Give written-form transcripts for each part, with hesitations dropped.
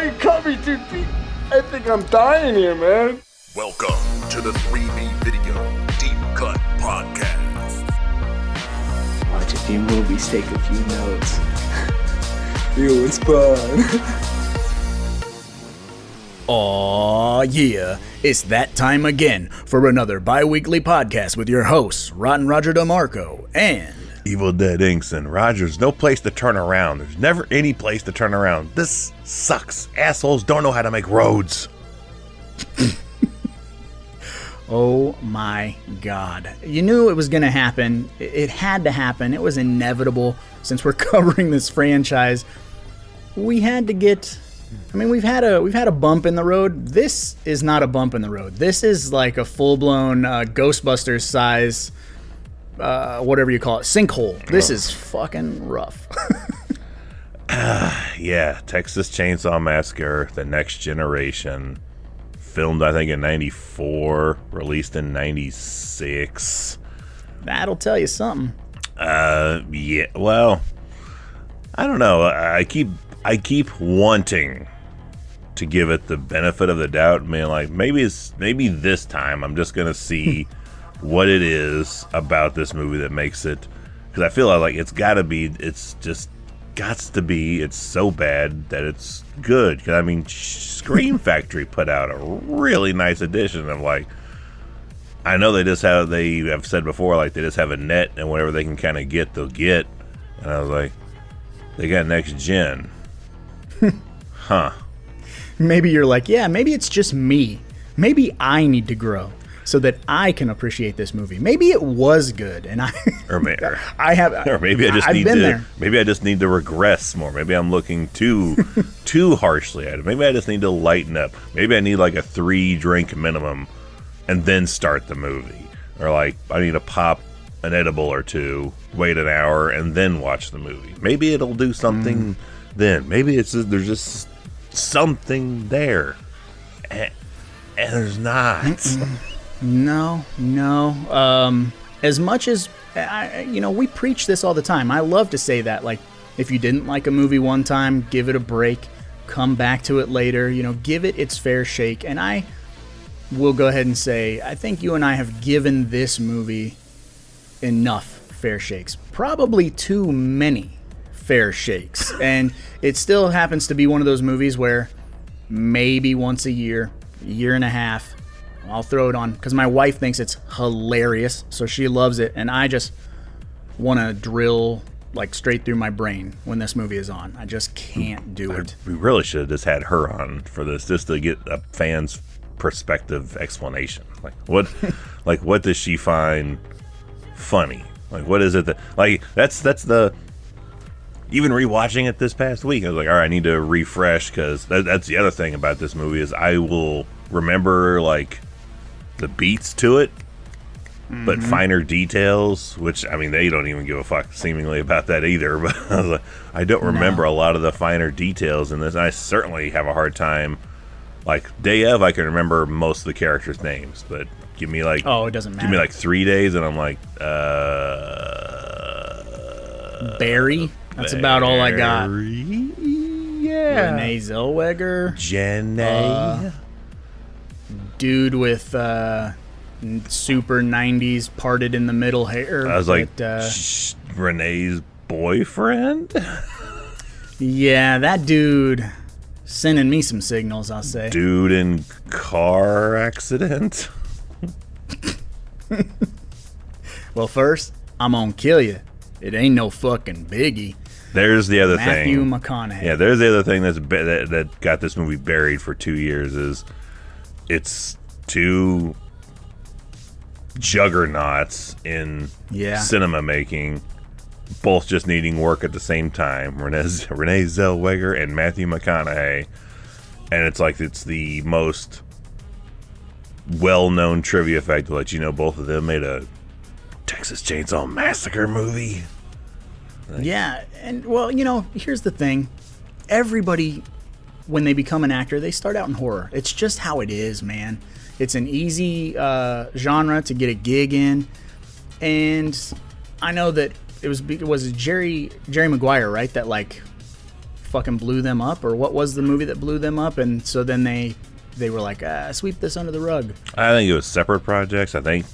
you cut me too deep. I think I'm dying here, man. Welcome to the 3B Video Deep Cut Podcast. Watch a few movies, take a few notes. It was fun. Aw, yeah, it's that time again for another bi-weekly podcast with your hosts, Rotten Roger DeMarco and Evil Dead Inks and Rogers. No place to turn around. There's never any place to turn around. This sucks. Assholes don't know how to make roads. Oh my god. You knew it was going to happen. It had to happen. It was inevitable. Since we're covering this franchise, we had to get... I mean, we've had a bump in the road. This is not a bump in the road. This is like a full-blown Ghostbusters size, whatever you call it, sinkhole. This is fucking rough. Yeah, Texas Chainsaw Massacre, The Next Generation. Filmed, I think, in 94, released in 96. That'll tell you something. Yeah, well, I don't know. I keep wanting to give it the benefit of the doubt. I mean, like, maybe this time I'm just gonna see what it is about this movie that makes it, because I feel like it's so bad that it's good. Because I mean, Scream Factory put out a really nice edition of, like, I know they have said before, like, they just have a net and whatever they can kind of get, they'll get. And I was like, they got next gen. Huh. Maybe you're like, yeah, maybe it's just me. Maybe I need to grow so that I can appreciate this movie. Maybe it was good, and maybe I just need to regress more. Maybe I'm looking too harshly at it. Maybe I just need to lighten up. Maybe I need like a 3-drink minimum and then start the movie. Or like I need to pop an edible or two, wait an hour, and then watch the movie. Maybe it'll do something then. Maybe there's just something there. And there's not. No. As much as, we preach this all the time. I love to say that, like, if you didn't like a movie one time, give it a break, come back to it later, give it its fair shake. And I will go ahead and say, I think you and I have given this movie enough fair shakes. Probably too many fair shakes. And it still happens to be one of those movies where maybe once a year and a half, I'll throw it on because my wife thinks it's hilarious, so she loves it, and I just want to drill like straight through my brain when this movie is on. I just can't do it. We really should have just had her on for this, just to get a fan's perspective explanation. Like what does she find funny? Like, what is it that, like, that's the, even rewatching it this past week, I was like, all right, I need to refresh, because that's the other thing about this movie is I will remember, like, the beats to it, but finer details, which, I mean, they don't even give a fuck seemingly about that either, but I was like, I don't remember a lot of the finer details in this, and I certainly have a hard time, like, Day of, I can remember most of the characters' names, but give me, like, it doesn't matter. Give me, like, 3 days, and I'm like, Barry? That's about all I got. Yeah. Renee Zellweger. Jenny. Dude with super 90s parted in the middle hair. I was like, Renee's boyfriend? Yeah, that dude sending me some signals, I'll say. Dude in car accident? Well, first, I'm gonna kill you. It ain't no fucking biggie. There's the other Matthew thing. McConaughey. Yeah, there's the other thing that got this movie buried for 2 years is it's two juggernauts in cinema making, both just needing work at the same time. Renee Zellweger and Matthew McConaughey. And it's like it's the most well-known trivia fact to let you know both of them made a Texas Chainsaw Massacre movie. Yeah, and well, here's the thing. Everybody, when they become an actor, they start out in horror. It's just how it is, man. It's an easy genre to get a gig in. And I know that it was Jerry Maguire, right? That like fucking blew them up, or what was the movie that blew them up? And so then they were like, sweep this under the rug. I think it was separate projects. I think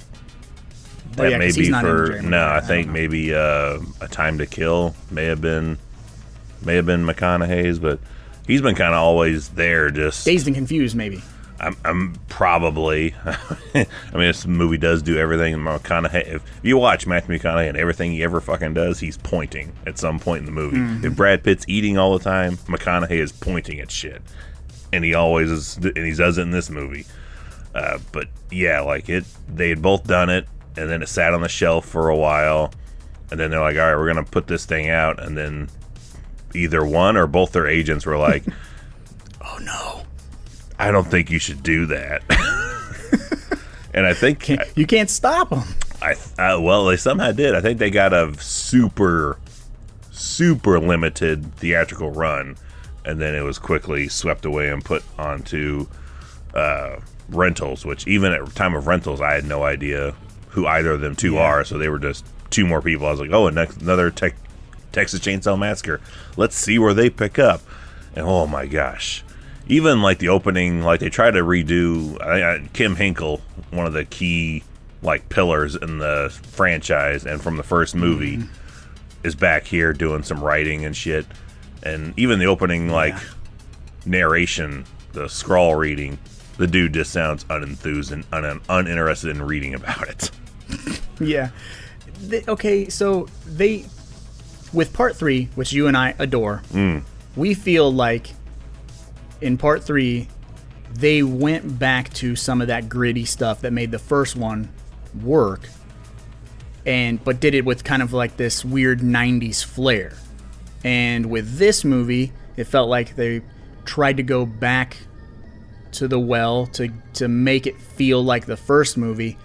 that yeah, may 'cause he's be not in for Jerry no. Maguire. I think maybe A Time to Kill may have been McConaughey's, but he's been kind of always there. Just Dazed and Confused, maybe. I'm probably. I mean, this movie does do everything. McConaughey. If you watch Matthew McConaughey and everything he ever fucking does, he's pointing at some point in the movie. Mm-hmm. If Brad Pitt's eating all the time, McConaughey is pointing at shit, and he always is, and he does it in this movie. But yeah, like they had both done it, and then it sat on the shelf for a while, and then they're like, all right, we're gonna put this thing out, and then either one or both their agents were like, Oh no. I don't think you should do that. And I think You can't stop them. well, they somehow did. I think they got a super limited theatrical run, and then it was quickly swept away and put onto rentals. Which even at time of rentals, I had no idea who either of them two are. So they were just two more people. I was like, oh, another Texas Chainsaw Massacre. Let's see where they pick up. And oh my gosh. Even like the opening, like they tried to redo Kim Hinkle, one of the key like pillars in the franchise and from the first movie, is back here doing some writing and shit. And even the opening like narration, the scroll reading, the dude just sounds unenthused and uninterested in reading about it. Yeah. Okay, so with part 3, which you and I adore, we feel like in part 3, they went back to some of that gritty stuff that made the first one work, but did it with kind of like this weird 90s flair. And with this movie, it felt like they tried to go back to the well to make it feel like the first movie,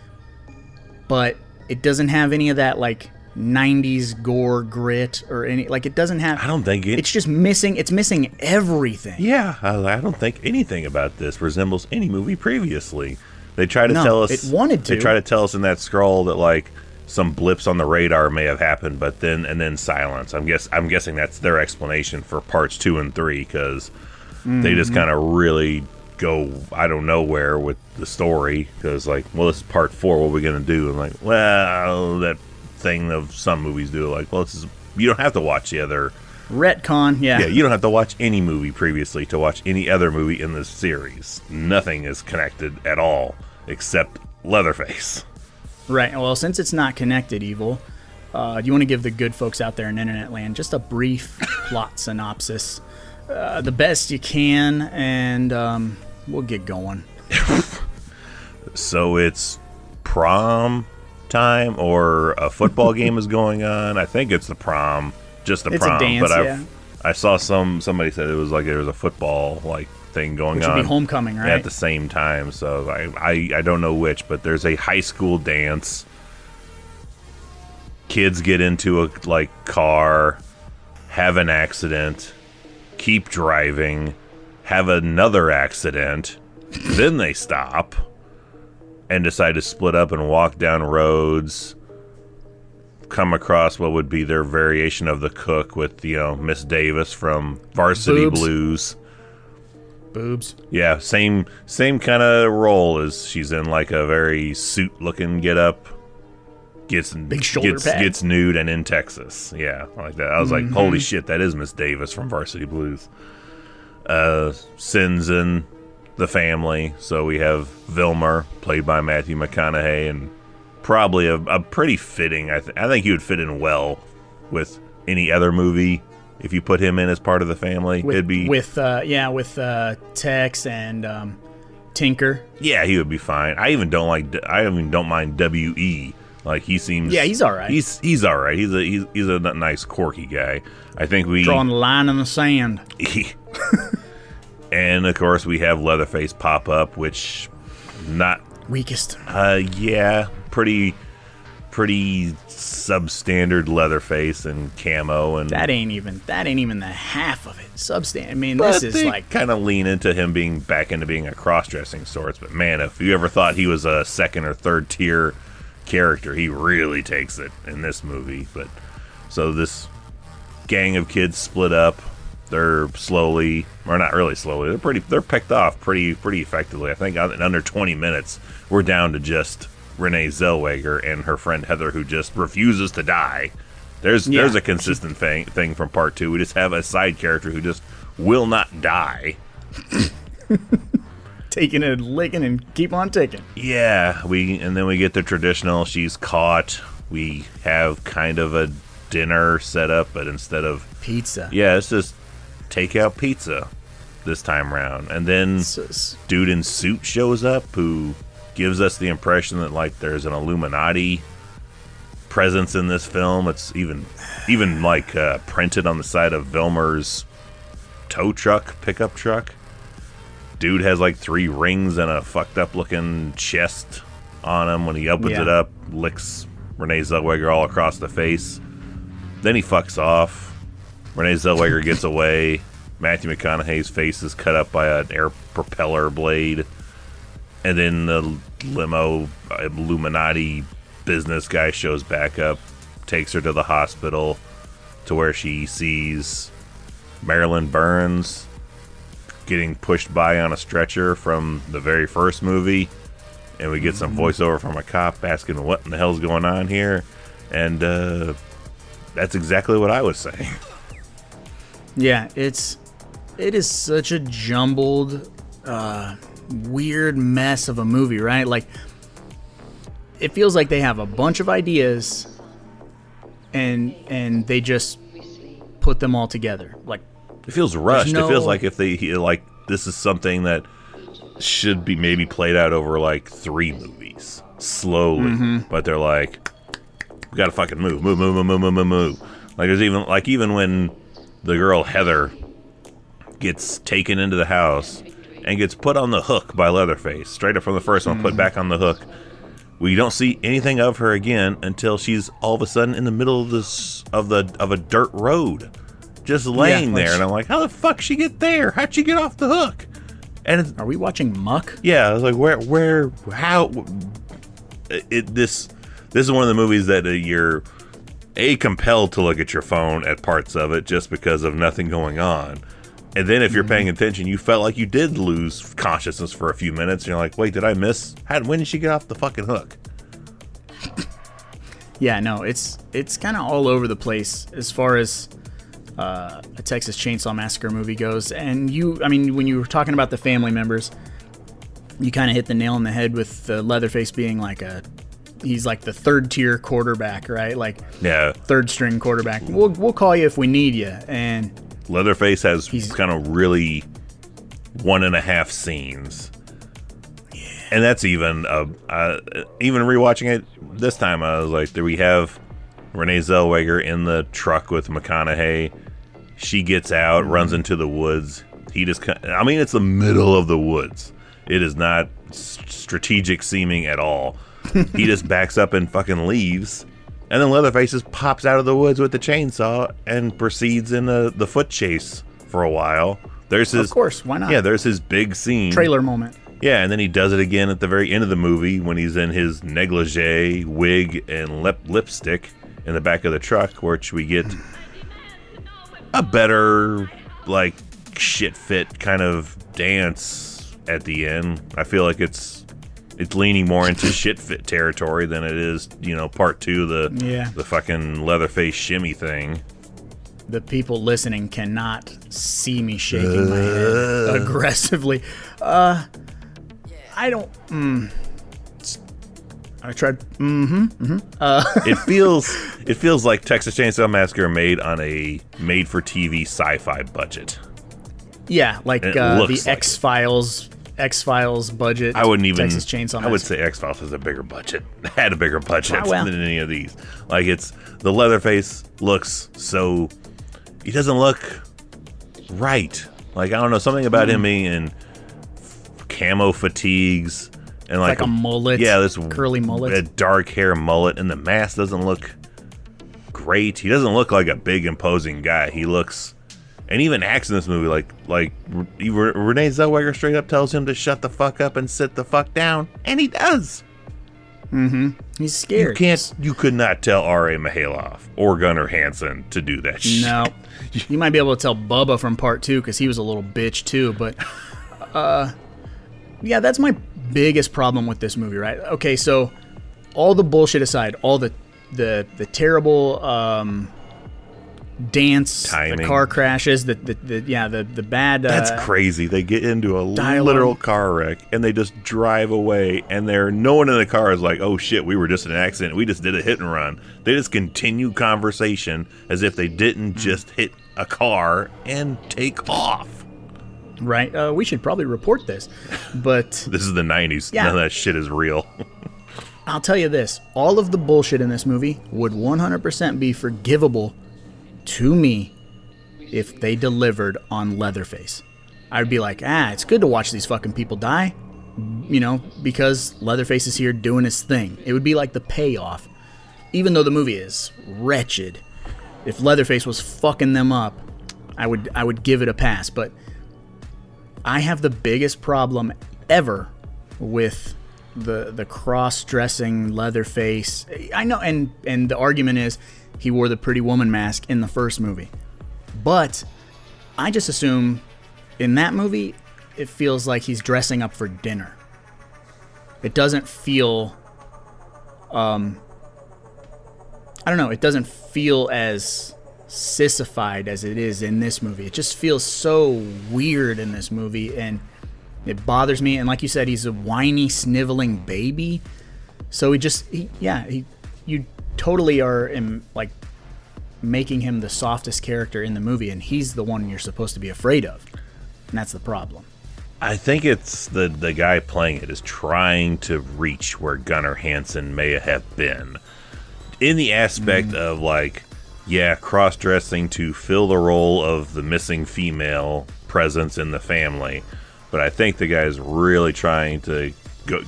but it doesn't have any of that like 90s gore grit or any, like it doesn't have. I don't think it's just missing. It's missing everything. Yeah, I don't think anything about this resembles any movie previously. They try to tell us. It wanted to. They try to tell us in that scroll that like some blips on the radar may have happened, but then silence. I'm guessing that's their explanation for parts 2 and 3, because they just kind of really go I don't know where with the story, because like, well, this is part 4. What are we gonna do? And like, well, that thing of some movies do, like, well, you don't have to watch the other retcon. Yeah, you don't have to watch any movie previously to watch any other movie in this series. Nothing is connected at all except Leatherface. Right. Well, since it's not connected, Evil, do you want to give the good folks out there in internet land just a brief plot synopsis, the best you can, and we'll get going. So it's prom time, or a football game is going on. I think it's the prom, just the It's prom. a dance, but yeah. I saw somebody said it was like there was a football like thing going Which on. would be homecoming, right? At the same time. So I don't know which, but there's a high school dance. Kids get into a like car, have an accident, keep driving, have another accident, then they stop and decide to split up and walk down roads, come across what would be their variation of the Cook with, Miss Davis from Varsity Boobs. Blues. Boobs. Yeah, same kind of role as she's in, like a very suit-looking get-up. Big shoulder pad. Gets nude and in Texas. Yeah, like that. I was like, holy shit, that is Miss Davis from Varsity Blues. Sins in the family. So we have Vilmer, played by Matthew McConaughey, and probably a pretty fitting. I think he would fit in well with any other movie if you put him in as part of the family. It'd be with Tex and Tinker. Yeah, he would be fine. I even don't mind W.E. Like, he seems. Yeah, he's all right. He's all right. He's a nice, quirky guy. I think we drawing the line in the sand. And of course we have Leatherface pop up, which not weakest. Yeah, pretty substandard Leatherface and camo, and that ain't even the half of it. Substandard. I mean, but this is they like kind of lean into him being back into being a cross-dressing sorts. But man, if you ever thought he was a second or third tier character, he really takes it in this movie. But so this gang of kids split up. They're slowly, or not really slowly, they're picked off pretty effectively. I think in under 20 minutes, we're down to just Renee Zellweger and her friend Heather, who just refuses to die. There's a consistent thing from part 2. We just have a side character who just will not die. Taking a licking and keep on ticking. Yeah, and then we get the traditional, she's caught. We have kind of a dinner set up, but instead of pizza. Yeah, it's just takeout pizza this time around. And then dude in suit shows up who gives us the impression that like there's an Illuminati presence in this film. It's even like printed on the side of Vilmer's pickup truck. Dude has like 3 rings and a fucked up looking chest on him. When he opens it up, licks Renee Zellweger all across the face. Then he fucks off. Renee Zellweger gets away. Matthew McConaughey's face is cut up by an air propeller blade. And then the limo Illuminati business guy shows back up, takes her to the hospital to where she sees Marilyn Burns getting pushed by on a stretcher from the very first movie. And we get some voiceover from a cop asking what in the hell's going on here. And that's exactly what I was saying. Yeah, it is such a jumbled, weird mess of a movie, right? Like, it feels like they have a bunch of ideas and they just put them all together. Like, it feels rushed. It feels like if they like this is something that should be maybe played out over like 3 movies slowly, but they're like, we gotta fucking move. Like there's even when the girl Heather gets taken into the house and gets put on the hook by Leatherface, straight up from the first one, put back on the hook. We don't see anything of her again until she's all of a sudden in the middle of a dirt road, just laying there. And I'm like, how the fuck she get there? How'd she get off the hook? And are we watching Muck? Yeah, I was like, how? This is one of the movies that you're compelled to look at your phone at parts of it just because of nothing going on. And then if you're paying attention, you felt like you did lose consciousness for a few minutes. And you're like, wait, did I miss? When did she get off the fucking hook? Yeah, no, it's kind of all over the place as far as a Texas Chainsaw Massacre movie goes. And when you were talking about the family members, you kind of hit the nail on the head with Leatherface being like he's like the 3rd tier quarterback, right? Like, yeah, 3rd string quarterback. We'll call you if we need you. And Leatherface has kind of really 1.5 scenes. Yeah. And that's even rewatching it this time, I was like, there we have Renee Zellweger in the truck with McConaughey. She gets out, runs into the woods. It's the middle of the woods. It is not strategic seeming at all. He just backs up and fucking leaves. And then Leatherface just pops out of the woods with the chainsaw and proceeds in the foot chase for a while. Of course, why not? Yeah, there's his big scene. Trailer moment. Yeah, and then he does it again at the very end of the movie when he's in his negligee, wig, and lipstick in the back of the truck, which we get a better, like, shit fit kind of dance at the end. I feel like it's leaning more into shit fit territory than it is, part 2, the fucking Leatherface shimmy thing. The people listening cannot see me shaking my head aggressively. I don't. I tried. It feels like Texas Chainsaw Massacre made on a made-for-TV sci-fi budget. Yeah, like the X-Files budget. I wouldn't even. Texas Chainsaw Massacre. I would say X-Files has a bigger budget. Had a bigger budget than any of these. Like the Leatherface looks so. He doesn't look right. Like, I don't know, something about him being in camo fatigues and like a mullet. Yeah, this curly mullet, a dark hair mullet, and the mask doesn't look great. He doesn't look like a big imposing guy. He looks. And even acts in this movie like Renee Zellweger straight up tells him to shut the fuck up and sit the fuck down, and he does. He's scared. You could not tell R.A. Mihailoff or Gunnar Hansen to do that shit. No, You might be able to tell Bubba from part 2 because he was a little bitch too. But yeah, that's my biggest problem with this movie, right? Okay, so all the bullshit aside, all the terrible dance, Timing. the car crashes, the bad. That's crazy. They get into a dialogue. literal car wreck and they just drive away, and no one in the car is like, "Oh shit, we were just in an accident. We just did a hit and run." They just continue conversation as if they didn't just hit a car and take off. Right. We should probably report this, but This is the 90s. Yeah. None of that shit is real. I'll tell you this: all of the bullshit in this movie would 100% be forgivable to me if they delivered on Leatherface. I'd be like, it's good to watch these fucking people die, because Leatherface is here doing his thing. It would be like the payoff. Even though the movie is wretched, if Leatherface was fucking them up, I would give it a pass. But I have the biggest problem ever with the cross-dressing Leatherface. I know, and the argument is he wore the Pretty Woman mask in the first movie. But I just assume in that movie, it feels like he's dressing up for dinner. It doesn't feel, I don't know, it doesn't feel as sissified as it is in this movie. It just feels so weird in this movie, and it bothers me. And like you said, he's a whiny, sniveling baby. So you totally are making him the softest character in the movie, and he's the one you're supposed to be afraid of. And that's the problem. I think it's the guy playing it is trying to reach where Gunnar Hansen may have been. In the aspect of cross-dressing to fill the role of the missing female presence in the family. But I think the guy's really trying to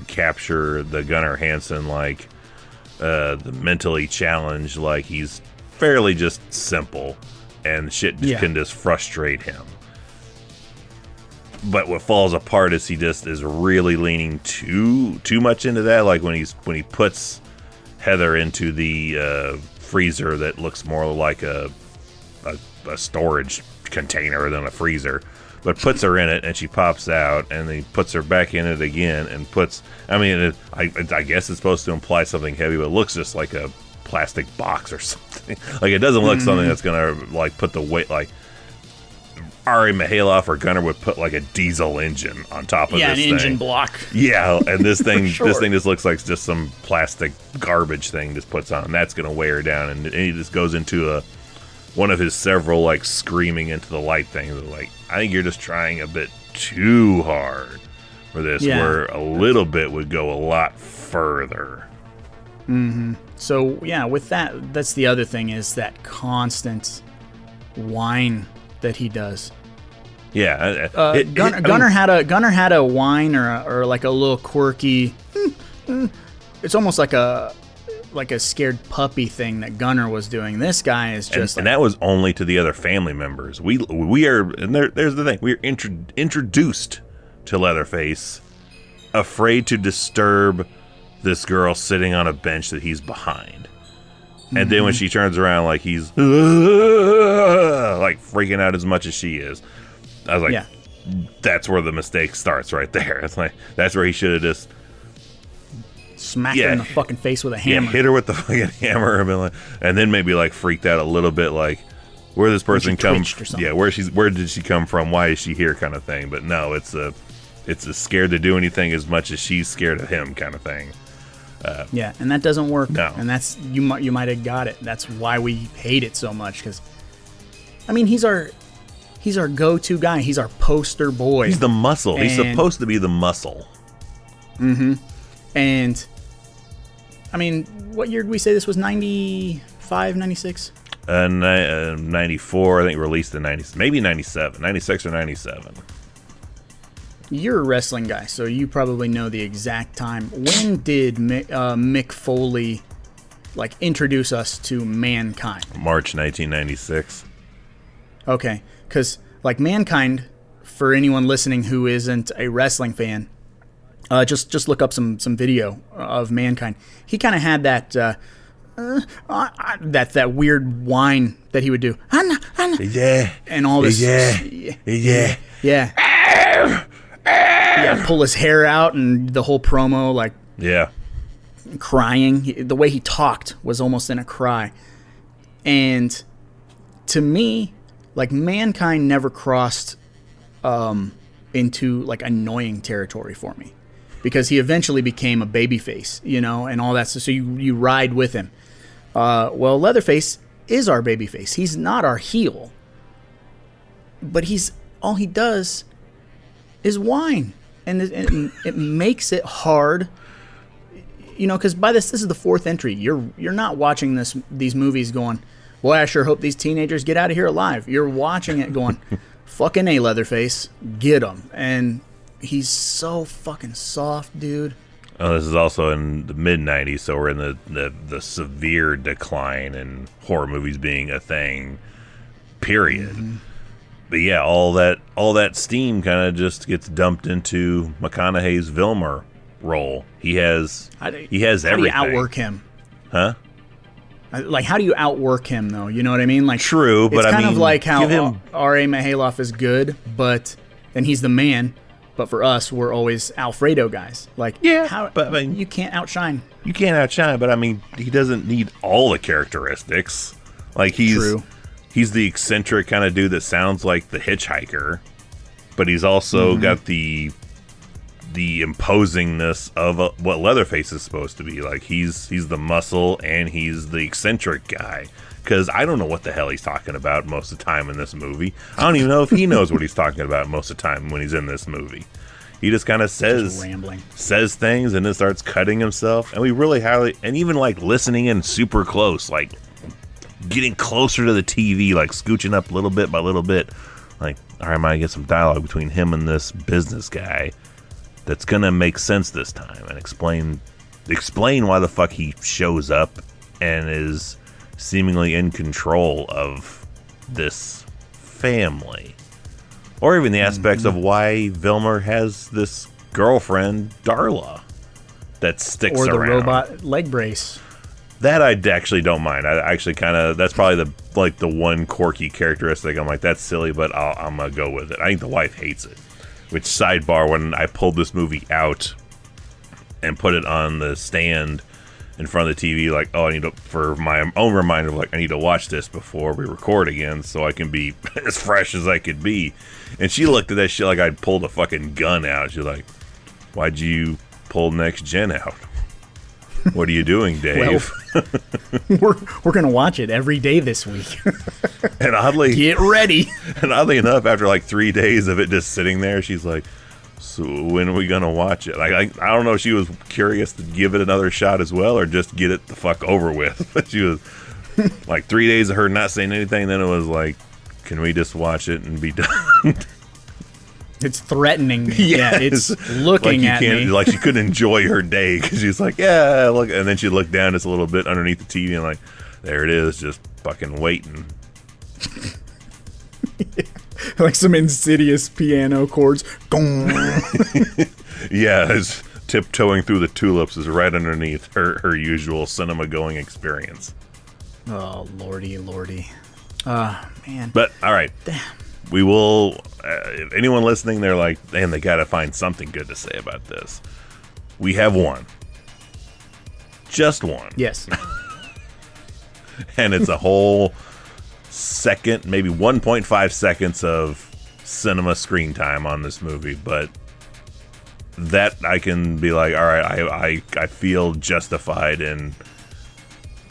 capture the Gunnar Hansen, the mentally challenged, he's fairly just simple, and shit can just frustrate him. But what falls apart is he just is really leaning too much into that. Like when he puts Heather into the freezer that looks more like a storage container than a freezer, but puts her in it and she pops out, and he puts her back in it again and puts. I mean, I guess it's supposed to imply something heavy, but it looks just like a plastic box or something. Like it doesn't look something that's gonna put the weight like. Ari Mihailoff or Gunnar would put a diesel engine on top of this thing. Yeah, an engine block. Yeah, and this thing Sure. this thing just looks like just some plastic garbage thing just puts on. And that's going to wear her down, and he just goes into one of his several screaming into the light things. I think you're just trying a bit too hard for this, where a little bit would go a lot further. Mm-hmm. So yeah, with that's the other thing, is that constant whine that he does. Yeah, Gunnar had a whine or a little quirky. It's almost like a scared puppy thing that Gunnar was doing. This guy is just, and that was only to the other family members. We are, and there's the thing. We are introduced to Leatherface, afraid to disturb this girl sitting on a bench that he's behind. And then when she turns around, he's freaking out as much as she is. I was like, that's where the mistake starts right there. It's that's where he should have just smacked her in the fucking face with a hammer. Yeah, hit her with the fucking hammer, and then maybe freaked out a little bit, where this person come from. Yeah, where did she come from? Why is she here? Kind of thing. But no, it's a scared to do anything as much as she's scared of him kind of thing. And that doesn't work. No. And that's you might have got it. That's why we hate it so much, because I mean he's our go-to guy. He's our poster boy. He's the muscle. He's supposed to be the muscle. Mm-hmm. And I mean, what year did we say this was? 95, 96? 94, I think, released in 90, maybe 97, 96 or 97. You're a wrestling guy, so you probably know the exact time. When did Mick Foley introduce us to Mankind? March 1996. Okay, because Mankind, for anyone listening who isn't a wrestling fan, just look up some video of Mankind. He kind of had that that weird whine that he would do. Yeah. And all this. Yeah. Yeah, pull his hair out and the whole promo, like, Yeah. crying. The way he talked was almost in a cry. And to me, like, Mankind never crossed into, like, annoying territory for me. Because he eventually became a babyface, you know, and all that. So you ride with him. Well, Leatherface is our babyface. He's not our heel. But all he does is whine. And it makes it hard, you know, because this is the fourth entry. You're not watching these movies going, boy, I sure hope these teenagers get out of here alive. You're watching it going, fucking A, Leatherface, get him. And he's so fucking soft, dude. Oh, this is also in the mid-'90s, so we're in the severe decline in horror movies being a thing, period. Mm-hmm. But yeah, all that steam kind of just gets dumped into McConaughey's Vilmer role. He has everything. How do you outwork him? Huh? Like, how do you outwork him, though? You know what I mean? Like, true, but it's kind of like how him... R.A. Mihailoff is good, and he's the man. But for us, we're always Alfredo guys. Like, yeah, but I mean, you can't outshine. You can't outshine, but I mean, he doesn't need all the characteristics. Like, he's the eccentric kind of dude that sounds like the hitchhiker, but he's also got the imposingness of what Leatherface is supposed to be. Like, he's the muscle and he's the eccentric guy. Because I don't know what the hell he's talking about most of the time in this movie. I don't even know if he knows what he's talking about most of the time when he's in this movie. He just kind of says things and then starts cutting himself. And we really and even like listening in super close, like getting closer to the TV, like scooching up little bit by little bit. Like, all right, I might get some dialogue between him and this business guy that's going to make sense this time and explain why the fuck he shows up and is seemingly in control of this family, or even the aspects of why Vilmer has this girlfriend Darla that sticks around, or the robot leg brace. That I actually don't mind. I actually kind of, that's probably the one quirky characteristic. I'm like, that's silly, but I'm gonna go with it. I think the wife hates it. Which, sidebar, when I pulled this movie out and put it on the stand in front of the TV, like, oh, I need to, for my own reminder, like, I need to watch this before we record again so I can be as fresh as I could be. And she looked at that shit like I'd pulled a fucking gun out. She's like, why'd you pull Next Gen out? What are you doing, Dave? Well, we're gonna watch it every day this week. And oddly, get ready. And oddly enough, after like 3 days of it just sitting there, she's like, so when are we gonna watch it? Like, I don't know if she was curious to give it another shot as well, or just get it the fuck over with. But she was like 3 days of her not saying anything. Then it was like, can we just watch it and be done? It's threatening me. Yes. Yeah, it's looking like at me. Like, she couldn't enjoy her day because she's like, yeah, look. And then she looked down just a little bit underneath the TV and like, there it is, just fucking waiting. Like some insidious piano chords. Yeah, it's tiptoeing through the tulips is right underneath her usual cinema going experience. Oh, lordy. Man. But, all right. Damn. We will, if anyone listening, they're like, damn, they got to find something good to say about this. We have one. Just one. Yes. And it's a whole second, maybe 1.5 seconds of cinema screen time on this movie. But that I can be like, all right, I feel justified in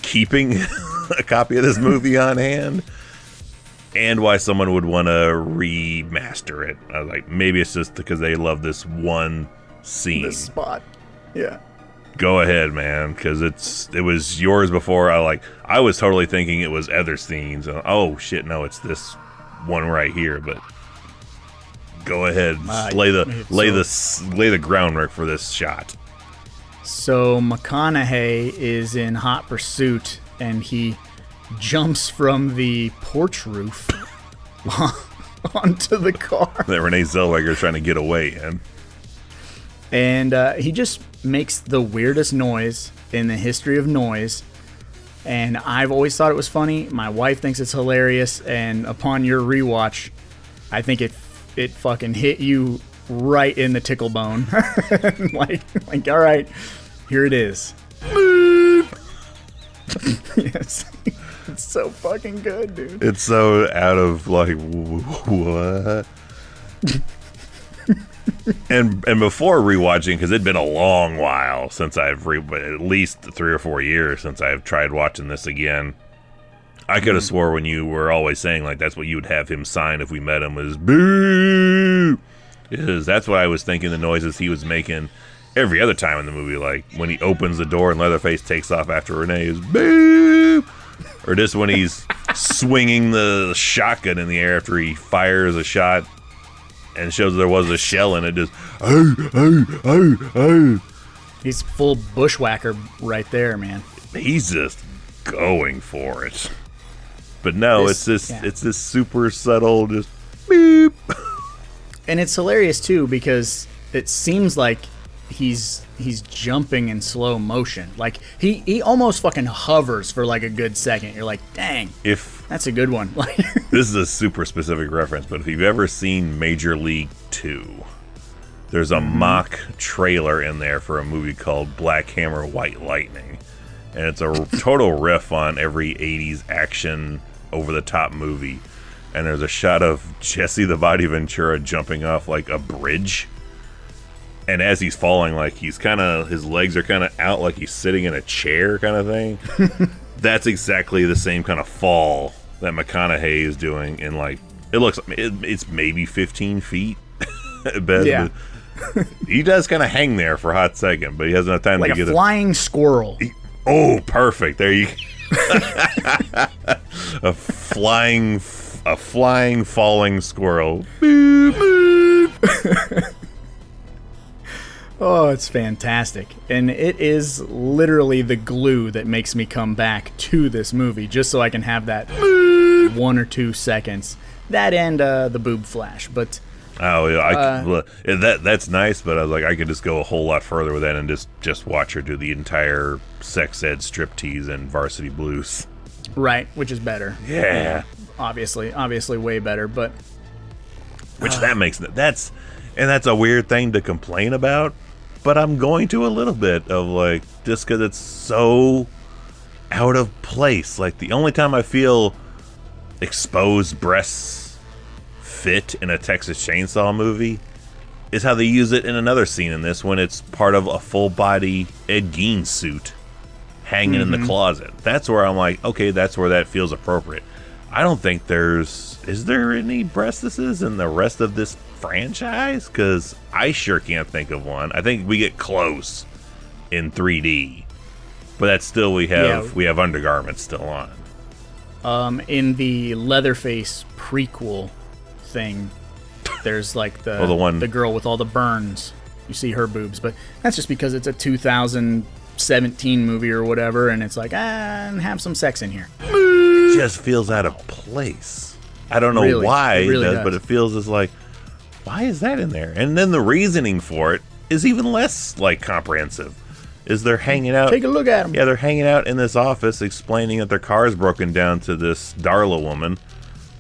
keeping a copy of this movie on hand. And why someone would want to remaster it. I was like, maybe it's just because they love this one scene. This spot. Yeah. Go ahead, man, because it was yours before. I was totally thinking it was other scenes. Oh shit, no, it's this one right here. But go ahead, lay the groundwork for this shot. So McConaughey is in hot pursuit, and he jumps from the porch roof onto the car that Renee Zellweger is trying to get away in. And he just makes the weirdest noise in the history of noise. And I've always thought it was funny. My wife thinks it's hilarious. And upon your rewatch, I think it fucking hit you right in the tickle bone. like, all right, here it is. Yes. It's so fucking good, dude. It's so out of like, what? and before rewatching, because it'd been a long while since at least 3 or 4 years since I've tried watching this again. I could have swore when you were always saying like that's what you would have him sign if we met him was boo. That's what I was thinking. The noises he was making every other time in the movie, like when he opens the door and Leatherface takes off after Renee, is boo. Or just when he's swinging the shotgun in the air after he fires a shot and shows there was a shell in it, just He's full bushwhacker right there, man. He's just going for it. But no, it's this super subtle, just beep. And it's hilarious too because it seems like he's jumping in slow motion. Like he almost fucking hovers for like a good second. You're like, dang, that's a good one. This is a super specific reference, but if you've ever seen Major League 2, there's a mock trailer in there for a movie called Black Hammer, White Lightning. And it's a total riff on every 80s action over-the-top movie. And there's a shot of Jesse the Body Ventura jumping off like a bridge. And as he's falling, like his legs are kind of out like he's sitting in a chair kind of thing. That's exactly the same kind of fall that McConaughey is doing. And like, it's maybe 15 feet at best. Yeah. He does kind of hang there for a hot second, but he has enough time like to get a flying squirrel. Oh, perfect. There you a flying falling squirrel. Boop, boop. Oh, it's fantastic. And it is literally the glue that makes me come back to this movie, just so I can have that 1 or 2 seconds. That and the boob flash. But oh, yeah, that's nice, but I was like, I could just go a whole lot further with that and just watch her do the entire sex ed striptease and Varsity Blues. Right, which is better. Yeah. Obviously way better, but that's a weird thing to complain about, but I'm going to a little bit of like, just because it's so out of place. Like the only time I feel exposed breasts fit in a Texas Chainsaw movie is how they use it in another scene in this, when it's part of a full body Ed Gein suit hanging in the closet. That's where I'm like, okay, that's where that feels appropriate. I don't think is there any breastises in the rest of this franchise? Because I sure can't think of one. I think we get close in 3D, but that's still we have undergarments still on. In the Leatherface prequel thing, there's like the girl with all the burns. You see her boobs, but that's just because it's a 2017 movie or whatever, and it's like, and have some sex in here. Just feels out of place. I don't know why it does, but it feels as like, why is that in there? And then the reasoning for it is even less like comprehensive. Is they're hanging out? Take a look at them. Yeah, they're hanging out in this office explaining that their car is broken down to this Darla woman.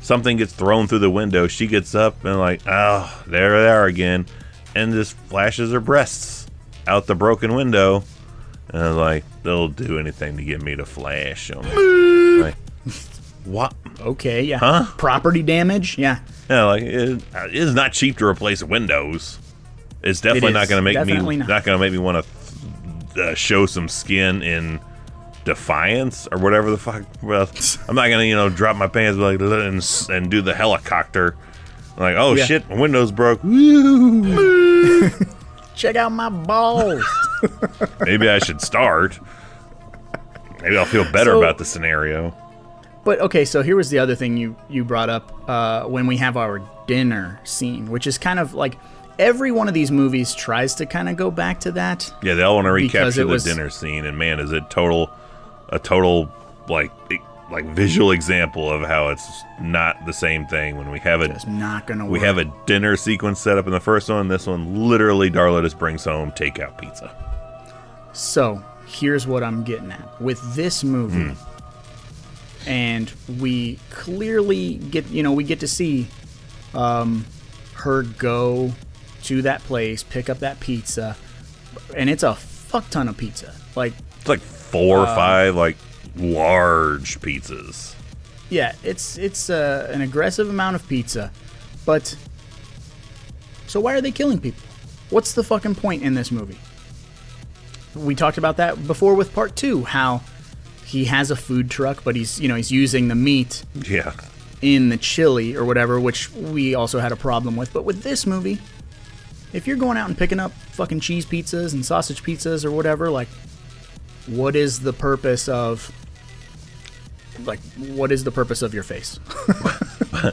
Something gets thrown through the window. She gets up and like, oh, there they are again, and just flashes her breasts out the broken window. And I was like, they'll do anything to get me to flash them. Like, what? Okay, yeah. Huh? Property damage? Yeah. Yeah, like it is not cheap to replace windows. It's definitely not going to make me want to show some skin in defiance or whatever the fuck. Well, I'm not going to drop my pants like and do the helicopter. Like, oh shit, my window's broke. Woo! Check out my balls. Maybe I should start. Maybe I'll feel better about the scenario. But okay, so here was the other thing you brought up when we have our dinner scene, which is kind of like every one of these movies tries to kind of go back to that. Yeah, they all want to recapture the dinner scene, and man, is it a total like visual example of how it's not the same thing when we have it. It's not gonna work. We have a dinner sequence set up in the first one. This one, literally, Darla just brings home takeout pizza. So here's what I'm getting at with this movie. and we clearly get to see her go to that place, pick up that pizza, and it's a fuck ton of pizza. Like, it's like 4 or 5 like large pizzas. Yeah, it's an aggressive amount of pizza, but so why are they killing people? What's the fucking point in this movie? We talked about that before with part 2, how he has a food truck, but he's using the meat in the chili or whatever, which we also had a problem with. But with this movie, if you're going out and picking up fucking cheese pizzas and sausage pizzas or whatever, like, what is the purpose of your face?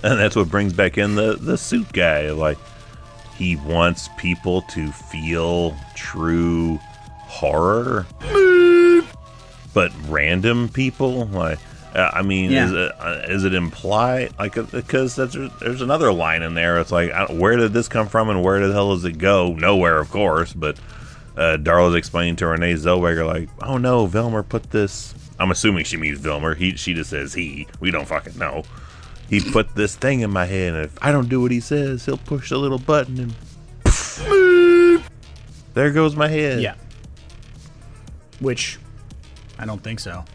And that's what brings back in the suit guy. Like, he wants people to feel true horror, but random people, like, is it implied? Like, because there's another line in there. It's like, where did this come from, and where the hell does it go? Nowhere, of course. But Darla's explaining to Renee Zellweger, like, oh no, Vilmer put this. I'm assuming she means Vilmer. She just says he. We don't fucking know. He put this thing in my head, and if I don't do what he says, he'll push a little button, and there goes my head. Yeah. Which, I don't think so.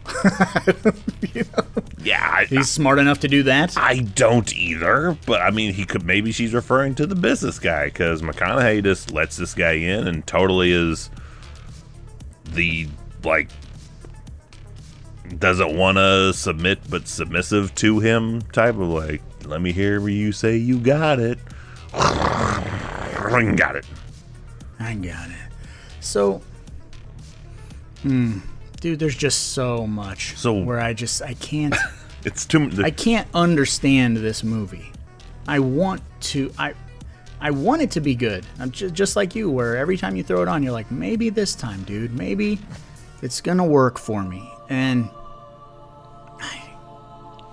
Yeah, he's smart enough to do that. I don't either, but I mean, maybe she's referring to the business guy, because McConaughey just lets this guy in and totally is the, like, doesn't want to submit but submissive to him type of, like, let me hear you say you got it. I got it. So, dude, there's just so much where I can't. It's too. I can't understand this movie. I want it to be good. I'm just like you, where every time you throw it on, you're like, maybe this time, dude, maybe it's gonna work for me. And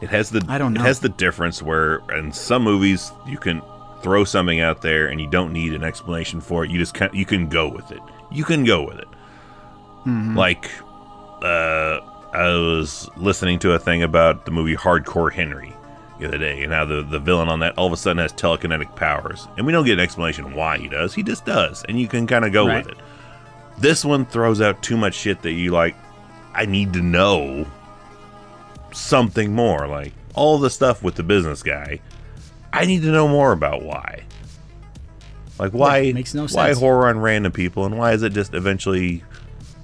it has the. I don't know. It has the difference where in some movies you can throw something out there and you don't need an explanation for it. You can go with it. You can go with it. Mm-hmm. Like, I was listening to a thing about the movie Hardcore Henry the other day, and how the villain on that all of a sudden has telekinetic powers, and we don't get an explanation why he does. He just does, and you can kind of go with it. This one throws out too much shit that you like. I need to know something more. Like, all the stuff with the business guy, I need to know more about why. Like, why? Yeah, makes no sense. Why horror on random people, and why is it just eventually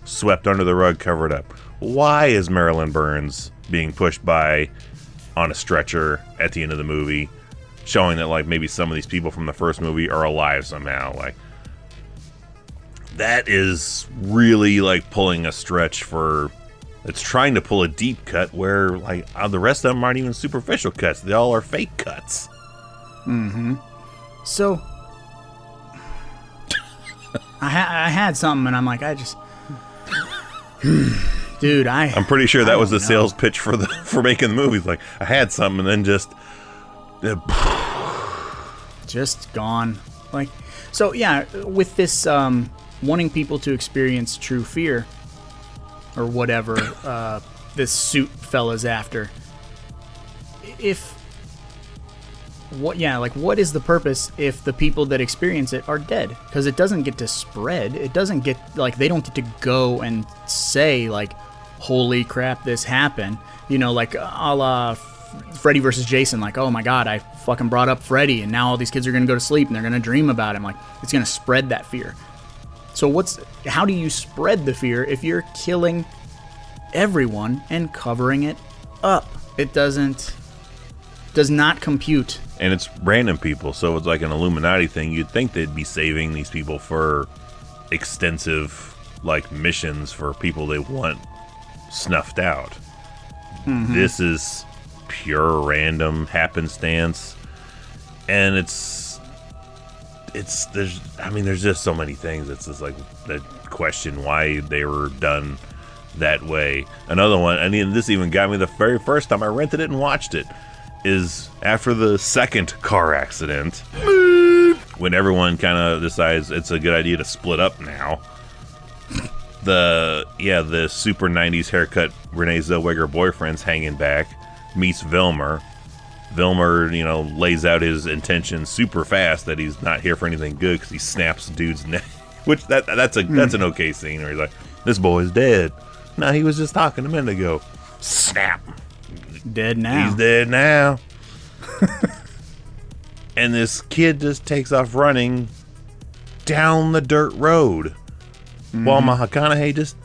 swept under the rug, covered up? Why is Marilyn Burns being pushed by on a stretcher at the end of the movie, showing that, like, maybe some of these people from the first movie are alive somehow? Like, that is really, like, pulling a stretch for. It's trying to pull a deep cut where, like, the rest of them aren't even superficial cuts. They all are fake cuts. Mm-hmm. So, I had something, and I'm like, dude, I'm pretty sure that was the sales pitch for making the movies. Like, I had something, and then just gone. Like, so yeah, with this wanting people to experience true fear, or whatever this suit fella's after. What is the purpose if the people that experience it are dead? Because it doesn't get to spread. It doesn't get, like, they don't get to go and say, like, holy crap, this happened. You know, like, a la Freddy versus Jason. Like, oh my god, I fucking brought up Freddy, and now all these kids are going to go to sleep, and they're going to dream about him. Like, it's going to spread that fear. So how do you spread the fear if you're killing everyone and covering it up? It does not compute. And it's random people, so it's like an Illuminati thing. You'd think they'd be saving these people for extensive, like, missions for people they want snuffed out. Mm-hmm. This is pure random happenstance, and there's just so many things. It's just like that question why they were done that way. Another one, I mean, this even got me the very first time I rented it and watched it, is after the second car accident, when everyone kind of decides it's a good idea to split up now. The super 90s haircut Renee Zellweger boyfriend's hanging back, meets Vilmer. Vilmer, lays out his intentions super fast that he's not here for anything good because he snaps the dude's neck. Which that's an okay scene where he's like, "This boy's dead." No, he was just talking a minute ago. Snap. Dead now. He's dead now. And this kid just takes off running down the dirt road while McConaughey just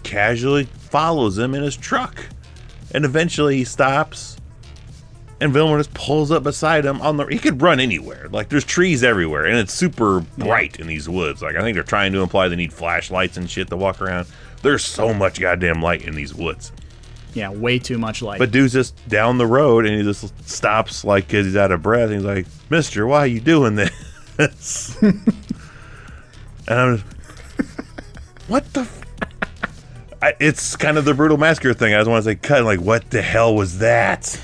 casually follows him in his truck. And eventually he stops and Vilmer just pulls up beside him he could run anywhere. Like, there's trees everywhere and it's super bright in these woods. Like, I think they're trying to imply they need flashlights and shit to walk around. There's so much goddamn light in these woods. Yeah, way too much light. But dude's just down the road and he just stops like because he's out of breath. And he's like, "Mister, why are you doing this?" And I'm just, what the it's kind of the brutal massacre thing. I just want to say, cut. Like, what the hell was that?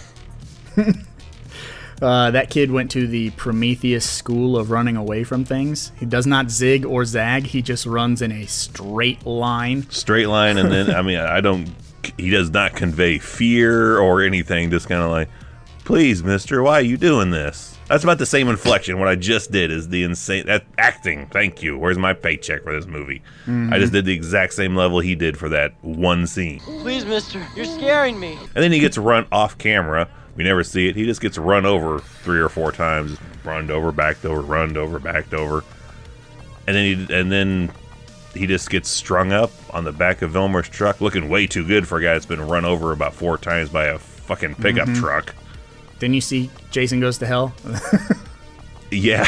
That kid went to the Prometheus school of running away from things. He does not zig or zag. He just runs in a straight line. Straight line, and then, he does not convey fear or anything. Just kind of like, "Please, mister, why are you doing this?" That's about the same inflection. What I just did is the insane acting. Thank you. Where's my paycheck for this movie? I just did the exact same level he did for that one scene. "Please, mister, you're scaring me." And then he gets run off camera. We never see it. He just gets run over 3 or 4 times. Runned over, backed over, runned over, backed over. And then he just gets strung up on the back of Vilmer's truck, looking way too good for a guy that's been run over about 4 times by a fucking pickup truck. Didn't you see Jason Goes to Hell? Yeah.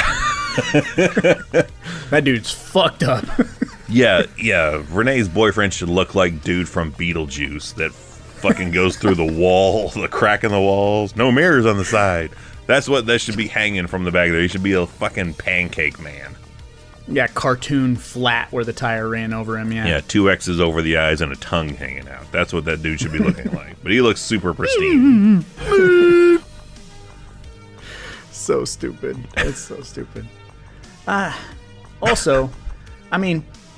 That dude's fucked up. Yeah. Renee's boyfriend should look like dude from Beetlejuice that fucking goes through the wall, the crack in the walls. No mirrors on the side. That's what that should be hanging from the back there. He should be a fucking pancake man. Yeah, cartoon flat where the tire ran over him, Yeah, 2 X's over the eyes and a tongue hanging out. That's what that dude should be looking like. But he looks super pristine. So stupid. It's so stupid. Also,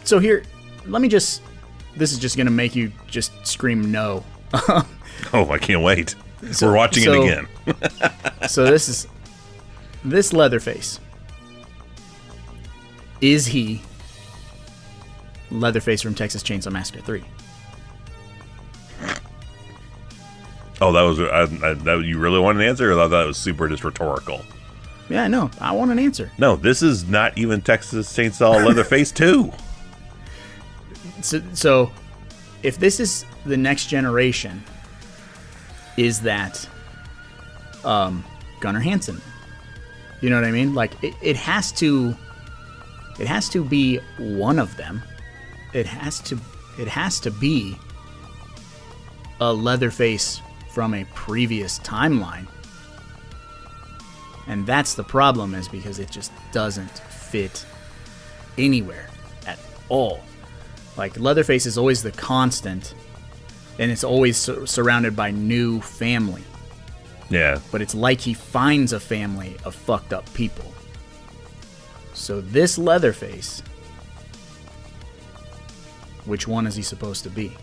so here, this is just going to make you just scream no. Oh, I can't wait. We're watching it again. So this Leatherface. Is he Leatherface from Texas Chainsaw Massacre 3? Oh, that was that you really want an answer? Or I thought that was super just rhetorical. Yeah, no, I want an answer. No, this is not even Texas Chainsaw Leatherface 2. So, if this is the next generation, is that Gunnar Hansen? You know what I mean? Like, it has to be one of them. It has to be a Leatherface from a previous timeline. And that's the problem, is because it just doesn't fit anywhere at all. Like, Leatherface is always the constant, and it's always surrounded by new family. Yeah. But it's like he finds a family of fucked up people. So this Leatherface, which one is he supposed to be?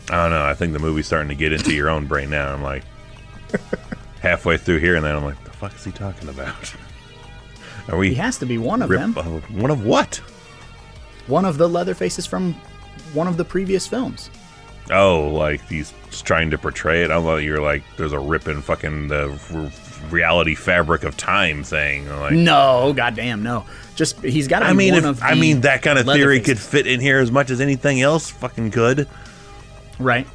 I don't know. I think the movie's starting to get into your own brain now. I'm like halfway through here, and then I'm like, the fuck is he talking about? Are we? He has to be one of them. One of what? One of the Leatherfaces from one of the previous films. Oh, like he's trying to portray it. I thought you were like, there's a ripping fucking reality fabric of time thing. Like, no, goddamn, no. Just he's got to be one of the that kind of theory could fit in here as much as anything else fucking could. Right.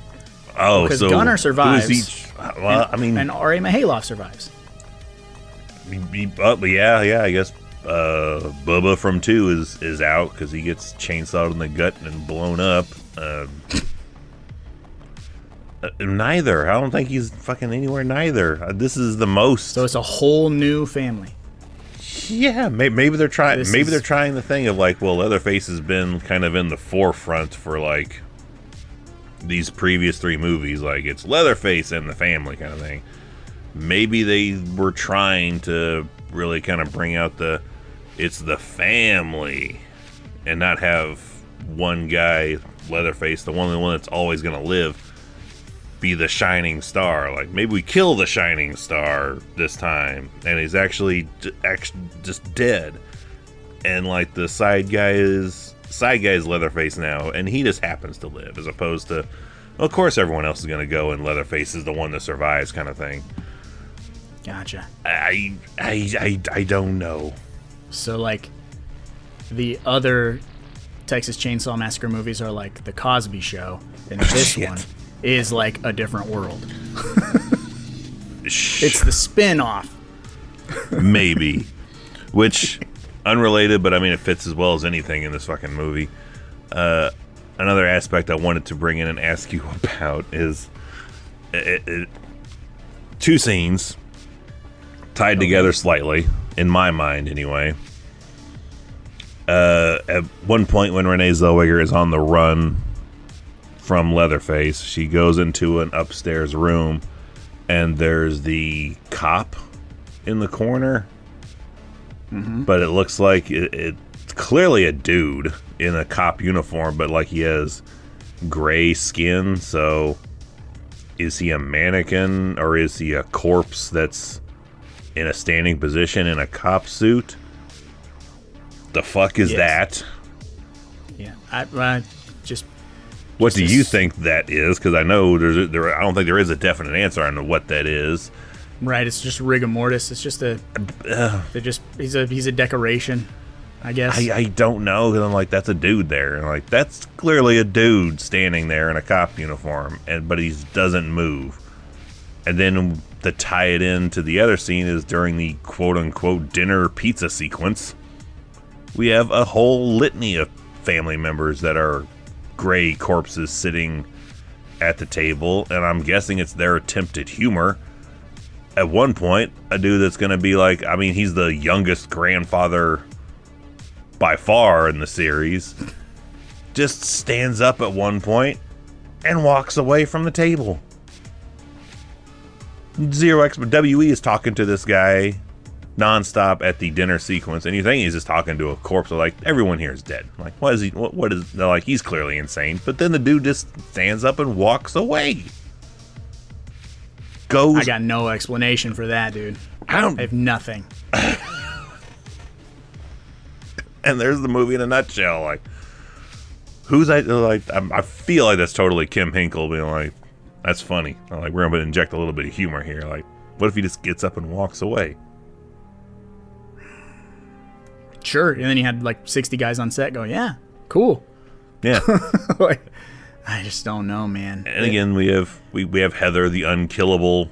Oh, because so Gunnar survives. And R.A. Mihailoff survives. Yeah, I guess Bubba from 2 is out because he gets chainsawed in the gut and blown up. Neither. I don't think he's fucking anywhere. Neither. This is the most. So it's a whole new family. Yeah, maybe they're trying. They're trying the thing of like, well, Leatherface has been kind of in the forefront for like these previous 3 movies. Like, it's Leatherface and the family kind of thing. Maybe they were trying to really kind of bring out it's the family and not have one guy, Leatherface, the only one that's always going to live. be the shining star. Like, maybe we kill the shining star this time, and he's actually just dead. And like the side guy is Leatherface now, and he just happens to live, as opposed to, well, of course, everyone else is going to go, and Leatherface is the one that survives, kind of thing. Gotcha. I don't know. So like, the other Texas Chainsaw Massacre movies are like The Cosby Show, and this one is like a different world. It's the spin-off. Maybe. Which, unrelated, but I mean, it fits as well as anything in this fucking movie. Another aspect I wanted to bring in and ask you about is two scenes tied together slightly, in my mind anyway. At one point when Renee Zellweger is on the run from Leatherface, she goes into an upstairs room, and there's the cop in the corner. Mm-hmm. But it looks like it's clearly a dude in a cop uniform, but like he has gray skin. So is he a mannequin, or is he a corpse that's in a standing position in a cop suit? The fuck is that? Yeah, I just. What do you think that is? Because I know I don't think there is a definite answer on what that is. Right, it's just rigor mortis. It's just he's a decoration, I guess. I don't know, because I'm like, that's a dude there, and like, that's clearly a dude standing there in a cop uniform, but he doesn't move. And then to tie it into the other scene is during the quote unquote dinner pizza sequence, we have a whole litany of family members that are gray corpses sitting at the table, and I'm guessing it's their attempt at humor. At one point, a dude that's going to be like, I mean, he's the youngest grandfather by far in the series, just stands up at one point and walks away from the table. Zero expert. WE is talking to this guy nonstop at the dinner sequence, and you think he's just talking to a corpse. Like, everyone here is dead. Like, what is he? What is? They're like, he's clearly insane. But then the dude just stands up and walks away. I got no explanation for that, dude. I have nothing. And there's the movie in a nutshell. Like, who's I? Like, I feel like that's totally Kim Hinkle being like, that's funny. Like, we're gonna inject a little bit of humor here. Like, what if he just gets up and walks away? Sure. And then you had like 60 guys on set go, yeah, cool. Yeah. Like, I just don't know, man. And again, we have Heather, the unkillable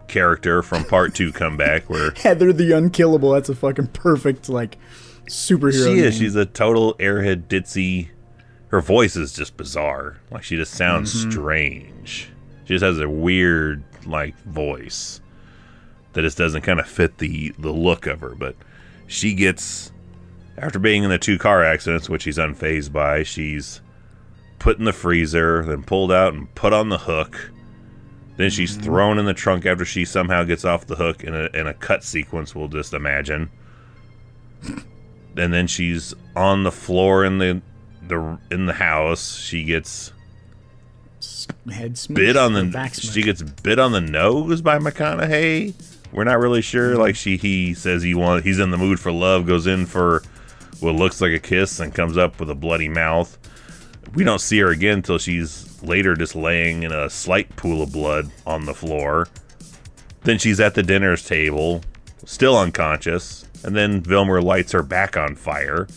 character from part 2, come back. Where Heather the Unkillable, that's a fucking perfect like superhero she name. is. She's a total airhead ditzy. Her voice is just bizarre. Like, she just sounds strange. She just has a weird like voice that just doesn't kind of fit the look of her. But she gets, after being in the 2 car accidents, which she's unfazed by, she's put in the freezer, then pulled out and put on the hook. Then she's thrown in the trunk after she somehow gets off the hook in a cut sequence, we'll just imagine. And then she's on the floor in the house. She gets head bit on back she gets bit on the nose by McConaughey. We're not really sure. Like, he says he's in the mood for love, goes in for what looks like a kiss, and comes up with a bloody mouth. We don't see her again until she's later just laying in a slight pool of blood on the floor. Then she's at the dinner table, still unconscious, and then Vilmer lights her back on fire.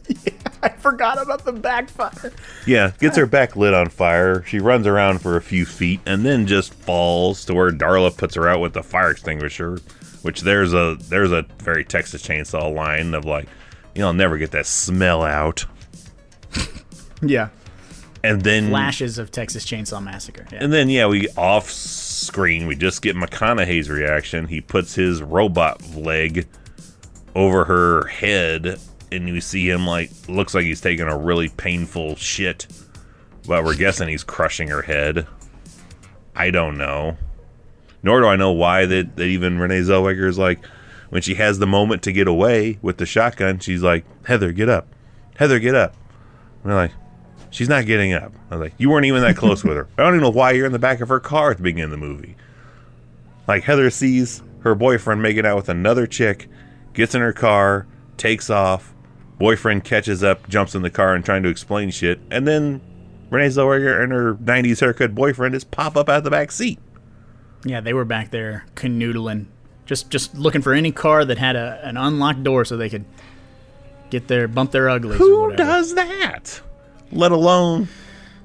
Yeah, I forgot about the backfire. Yeah, gets her back lit on fire. She runs around for a few feet and then just falls to where Darla puts her out with the fire extinguisher, which there's a very Texas Chainsaw line of like, you'll never get that smell out. Yeah. And then flashes of Texas Chainsaw Massacre. Yeah. And then we off screen, we just get McConaughey's reaction. He puts his robot leg over her head, and you see him looks like he's taking a really painful shit. But we're guessing he's crushing her head. I don't know. Nor do I know why that even Renee Zellweger is like, when she has the moment to get away with the shotgun, she's like, Heather, get up. Heather, get up. And we're like, She's not getting up. I was like, you weren't even that close with her. I don't even know why you're in the back of her car at the beginning of the movie. Like, Heather sees her boyfriend making out with another chick, gets in her car, takes off. Boyfriend catches up, jumps in the car and trying to explain shit. And then Renee Zellweger and her 90s haircut boyfriend just pop up out of the back seat. Yeah, they were back there canoodling. Just looking for any car that had an unlocked door so they could bump their uglies or Who whatever. does that? Let alone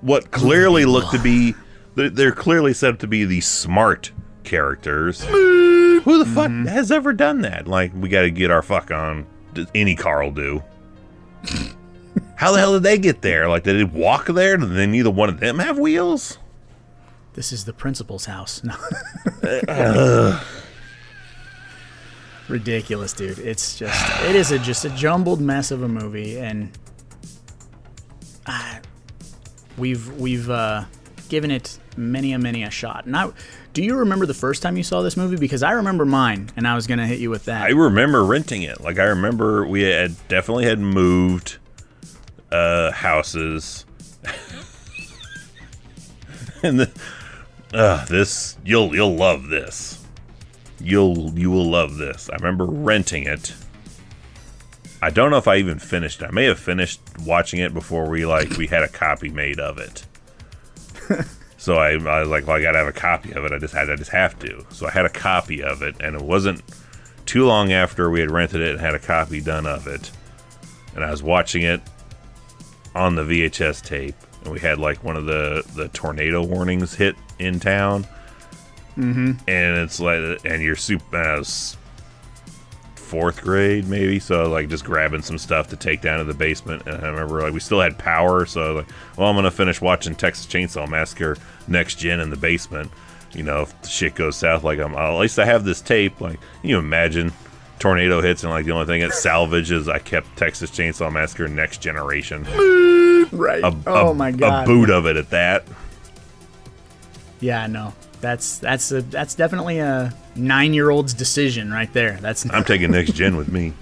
what clearly look to be, they're clearly set up to be the smart characters. Who the fuck has ever done that? Like, we got to get our fuck on. Any car will do. How the hell did they get there? Like, did they walk there? Did they neither one of them have wheels? This is the principal's house. No. Ridiculous, dude. It is just a jumbled mess of a movie, and we've given it many a shot. Now, do you remember the first time you saw this movie? Because I remember mine, and I was gonna hit you with that. I remember renting it. Like, I remember we definitely had moved houses, and this you'll love this. You will love this. I remember renting it. I don't know if I even finished it. I may have finished watching it before we had a copy made of it. So I was like, well, I gotta have a copy of it. I just have to. So I had a copy of it, and it wasn't too long after we had rented it and had a copy done of it. And I was watching it on the VHS tape, and we had like one of the tornado warnings hit in town. Mm-hmm. And it's like, and you're I was 4th grade maybe, so like just grabbing some stuff to take down to the basement. And I remember like we still had power, so I was like, well, I'm gonna finish watching Texas Chainsaw Massacre Next Gen in the basement. You know, if the shit goes south, like at least I have this tape. Like, can you imagine tornado hits and like the only thing it salvages, I kept Texas Chainsaw Massacre Next Generation. Right. My god. A boot of it at that. Yeah, I know. That's definitely a 9-year-old's decision right there. I'm taking Next Gen with me.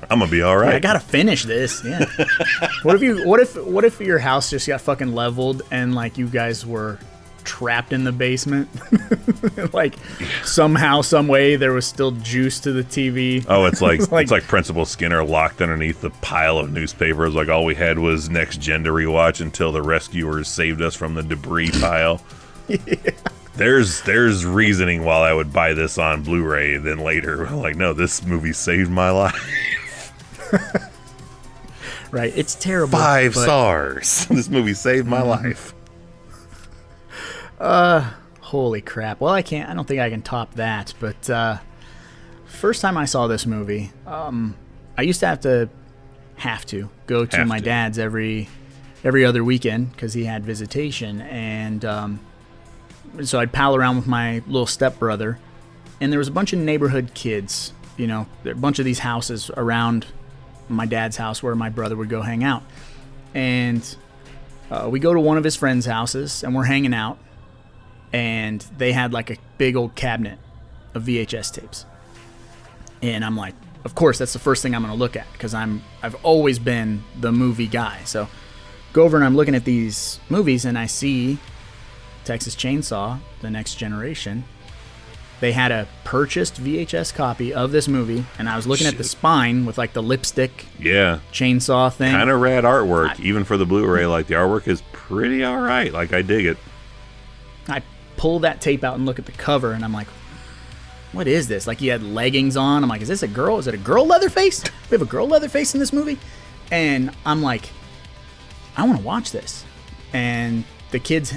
I'm gonna be all right. Yeah, I gotta finish this. Yeah. What if your house just got fucking leveled and like you guys were trapped in the basement? Like somehow, some way, there was still juice to the TV. Oh, it's like it's like Principal Skinner locked underneath the pile of newspapers. Like all we had was Next Gen to rewatch until the rescuers saved us from the debris pile. Yeah. There's reasoning why I would buy this on Blu-ray, and then later, like, no, this movie saved my life. Right, it's terrible. 5 stars. This movie saved my life. Holy crap. Well, I don't think I can top that, but first time I saw this movie, I used to have to go to my dad's every other weekend because he had visitation, and so I'd pal around with my little stepbrother, and there was a bunch of neighborhood kids, you know, a bunch of these houses around my dad's house where my brother would go hang out. And we go to one of his friends' houses, and we're hanging out, and they had like a big old cabinet of VHS tapes. And I'm like, of course, that's the first thing I'm going to look at, because I've always been the movie guy. So go over and I'm looking at these movies, and I see Texas Chainsaw, The Next Generation. They had a purchased VHS copy of this movie, and I was looking at the spine with like the lipstick chainsaw thing. Kind of rad artwork, even for the Blu-ray. Like, the artwork is pretty all right. Like, I dig it. I pull that tape out and look at the cover, and I'm like, what is this? Like, he had leggings on. I'm like, is this a girl? Is it a girl Leatherface? We have a girl Leatherface in this movie? And I'm like, I want to watch this. And the kid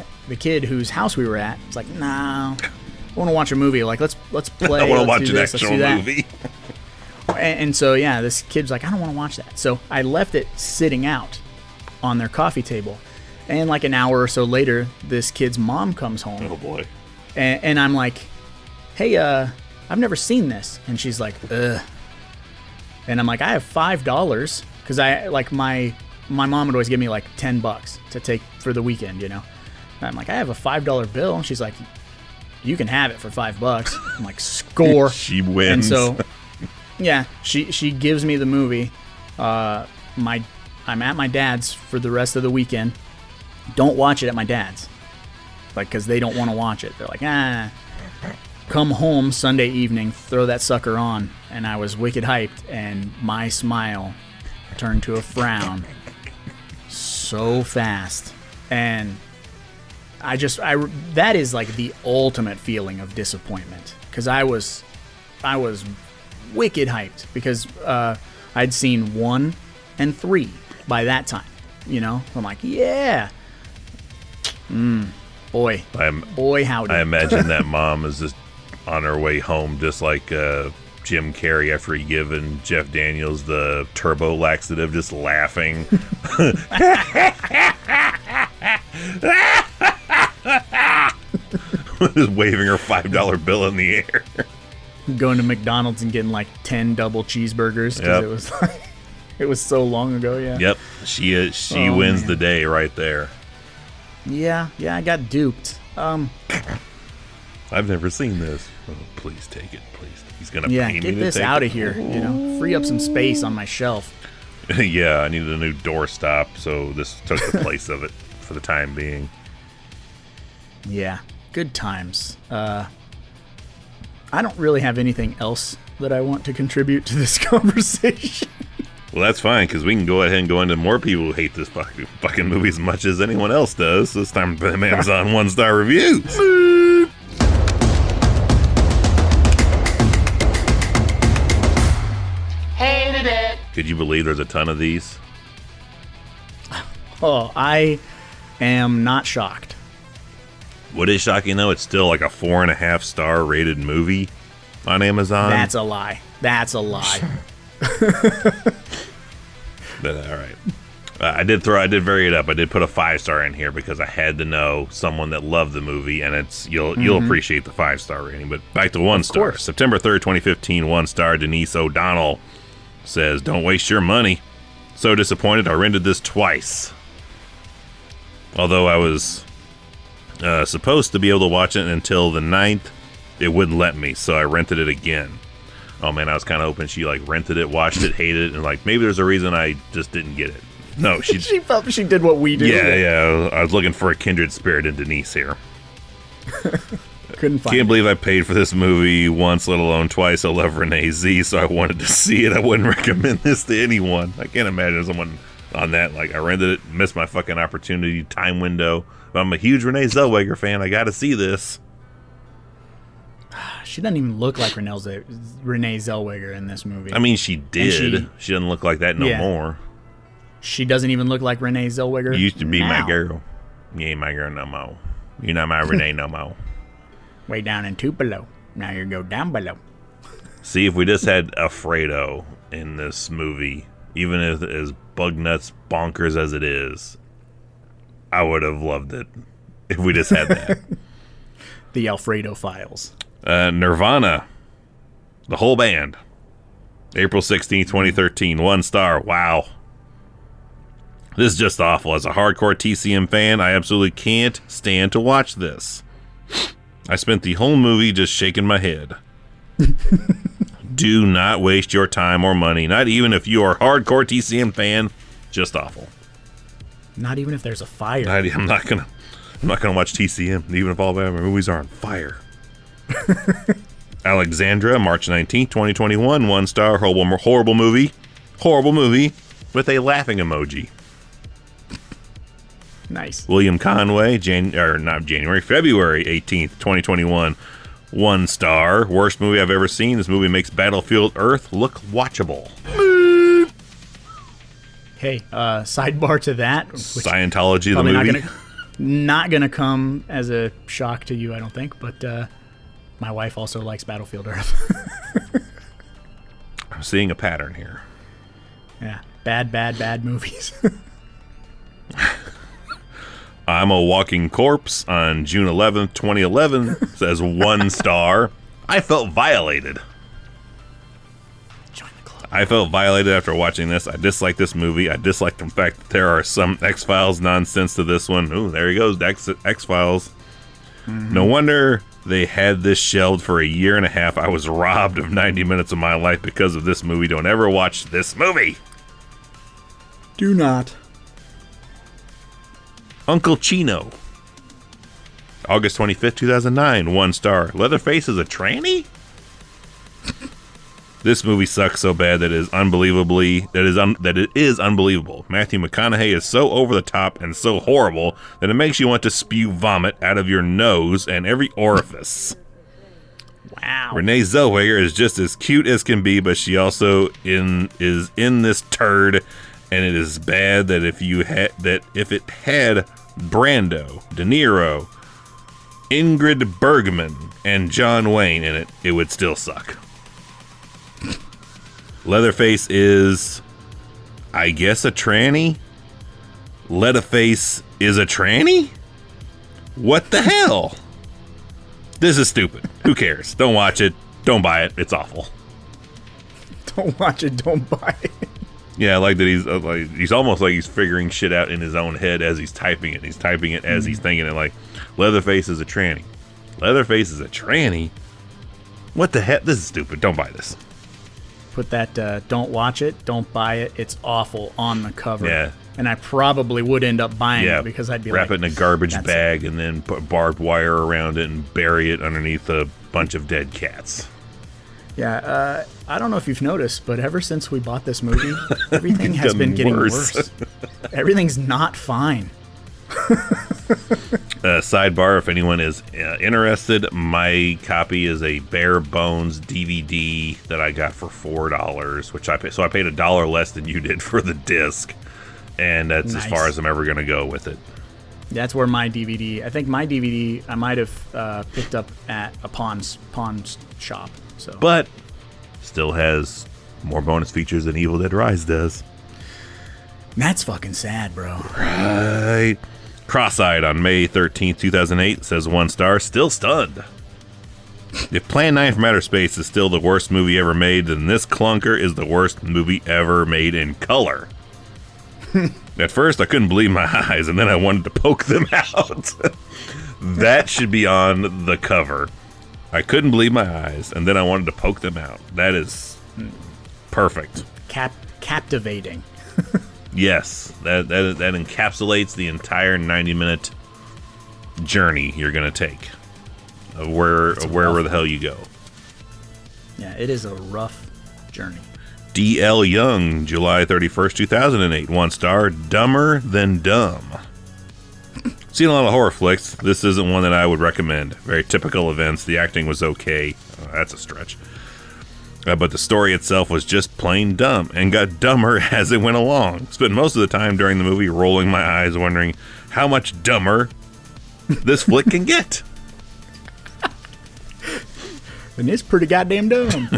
whose house we were at was like, nah, I want to watch a movie. Like, let's play. I want to watch an actual movie. And so, yeah, this kid's like, I don't want to watch that. So I left it sitting out on their coffee table. And like an hour or so later, this kid's mom comes home. Oh, boy. And I'm like, hey, I've never seen this. And she's like, ugh. And I'm like, I have $5 because I like my mom would always give me like $10 to take for the weekend, you know. And I'm like, I have a $5 bill. And she's like, you can have it for $5. I'm like, score. She wins. And so, yeah, she gives me the movie. I'm at my dad's for the rest of the weekend, Don't watch it at my dad's. Like, because they don't want to watch it. They're like, Come home Sunday evening, throw that sucker on, and I was wicked hyped, and my smile turned to a frown so fast. And that is like the ultimate feeling of disappointment, because I was wicked hyped, because I'd seen 1 and 3 by that time, you know. I'm like, yeah, boy, howdy. I imagine that mom is just on her way home, just like Jim Carrey after he given Jeff Daniels the turbo laxative, just laughing. Just waving her $5 bill in the air. Going to McDonald's and getting like 10 double cheeseburgers, because it was like, it was so long ago. Yeah. Yep. She wins the day right there. Yeah. I got duped. I've never seen this. Oh, please take it, please. He's gonna pay me to get this take out it. of here. You know, free up some space on my shelf. Yeah, I needed a new doorstop, so this took the place of it for the time being. Yeah, good times. I don't really have anything else that I want to contribute to this conversation. Well, that's fine, because we can go ahead and go into more people who hate this fucking movie as much as anyone else does. This time for them Amazon 1-star reviews. Hated it. Could you believe there's a ton of these? Oh, I am not shocked. What is shocking, though, it's still like a 4.5-star rated movie on Amazon. That's a lie. But, all right. I did vary it up. I did put a 5-star in here because I had to know someone that loved the movie, and you'll appreciate the 5-star rating. But back to 1-star. Course. September 3rd, 2015, 1-star. Denise O'Donnell says, "Don't waste your money. So disappointed. I rented this twice. Although I was supposed to be able to watch it until the 9th, it wouldn't let me, so I rented it again." Oh man, I was kind of hoping she like rented it, watched it, hated it, and like maybe there's a reason I just didn't get it. No, she felt she did what we did. Yeah. I was looking for a kindred spirit in Denise here. Couldn't find Can't believe I paid for this movie once, let alone twice. I love Renee Z, so I wanted to see it. I wouldn't recommend this to anyone. I can't imagine someone on that. Like, I rented it, missed my fucking opportunity, time window. But I'm a huge Renee Zellweger fan. I got to see this. She doesn't even look like Renee Zellweger in this movie. I mean, she did. She doesn't look like that no more. She doesn't even look like Renee Zellweger. You used to be now. my girl. You ain't my girl no more. You're not my Renee no more. Way down in Tupelo. Now you go down below. See, if we just had Alfredo in this movie, even if as bug nuts bonkers as it is, I would have loved it if we just had that. The Alfredo Files. Nirvana, the whole band. April 16th, 2013, 1-star. Wow. This is just awful. As a hardcore TCM fan, I absolutely can't stand to watch this. I spent the whole movie just shaking my head. Do not waste your time or money, not even if you are a hardcore TCM fan. Just awful. Not even if there's a fire. I'm not gonna watch TCM, even if all of my movies are on fire. Alexandra, March 19th, 2021, 1-star. Horrible movie with a laughing emoji. Nice. William Conway, February 18th, 2021, 1-star. Worst movie I've ever seen. This movie makes Battlefield Earth look watchable. Hey, sidebar to that. Scientology, the movie. Not gonna come as a shock to you, I don't think, but my wife also likes Battlefield Earth. I'm seeing a pattern here. Yeah, bad movies. I'm a Walking Corpse on June 11th, 2011 says 1-star. I felt violated. Join the club. I felt violated after watching this. I dislike this movie. I dislike the fact that there are some X-Files nonsense to this one. Ooh, there he goes, X-Files. Mm-hmm. No wonder they had this shelved for a year and a half. I was robbed of 90 minutes of my life because of this movie. Don't ever watch this movie. Do not. Uncle Chino. August 25th, 2009, 1 star. Leatherface is a tranny? This movie sucks so bad that it is unbelievable. Matthew McConaughey is so over the top and so horrible that it makes you want to spew vomit out of your nose and every orifice. Wow. Renee Zellweger is just as cute as can be, but she also is in this turd, and it is bad that if it had Brando, De Niro, Ingrid Bergman, and John Wayne in it, it would still suck. Leatherface is, I guess, a tranny? Leatherface is a tranny? What the hell? This is stupid. Who cares? Don't watch it. Don't buy it. It's awful. Don't watch it. Don't buy it. Yeah, I like that he's almost like he's figuring shit out in his own head as he's typing it. He's typing it as he's thinking it, like, Leatherface is a tranny. Leatherface is a tranny? What the heck? This is stupid. Don't buy this. Put that don't watch it, don't buy it, it's awful on the cover. Yeah. And I probably would end up buying it because I'd be wrap it in a garbage "That's bag and then put barbed wire around it and bury it underneath a bunch of dead cats. Yeah, I don't know if you've noticed, but ever since we bought this movie, everything has been getting worse. Everything's not fine. Sidebar, if anyone is interested, my copy is a bare bones DVD that I got for $4, which I paid. So I paid $1 less than you did for the disc, and that's Nice. as far as I'm ever going to go with it. That's where my DVD, I think my DVD, I might have picked up at a pawn shop. So, But still has more bonus features than Evil Dead Rise does. that's fucking sad, bro. Right. Cross-Eyed on May 13th, 2008 says 1 star. Still stunned. If Plan 9 from Outer Space is still the worst movie ever made, then this clunker is the worst movie ever made in color. At first, I couldn't believe my eyes, and then I wanted to poke them out. That should be on the cover. I couldn't believe my eyes, and then I wanted to poke them out. That is perfect. Captivating. Yes, that encapsulates the entire 90-minute journey you're going to take of wherever the hell you go. Yeah, it is a rough journey. D.L. Young, July 31st, 2008. 1 star. Dumber Than Dumb. Seen a lot of horror flicks. This isn't one that I would recommend. Very typical events. The acting was okay. That's a stretch. But the story itself was just plain dumb and got dumber as it went along. Spent most of the time during the movie rolling my eyes wondering how much dumber this flick can get. And it's pretty goddamn dumb.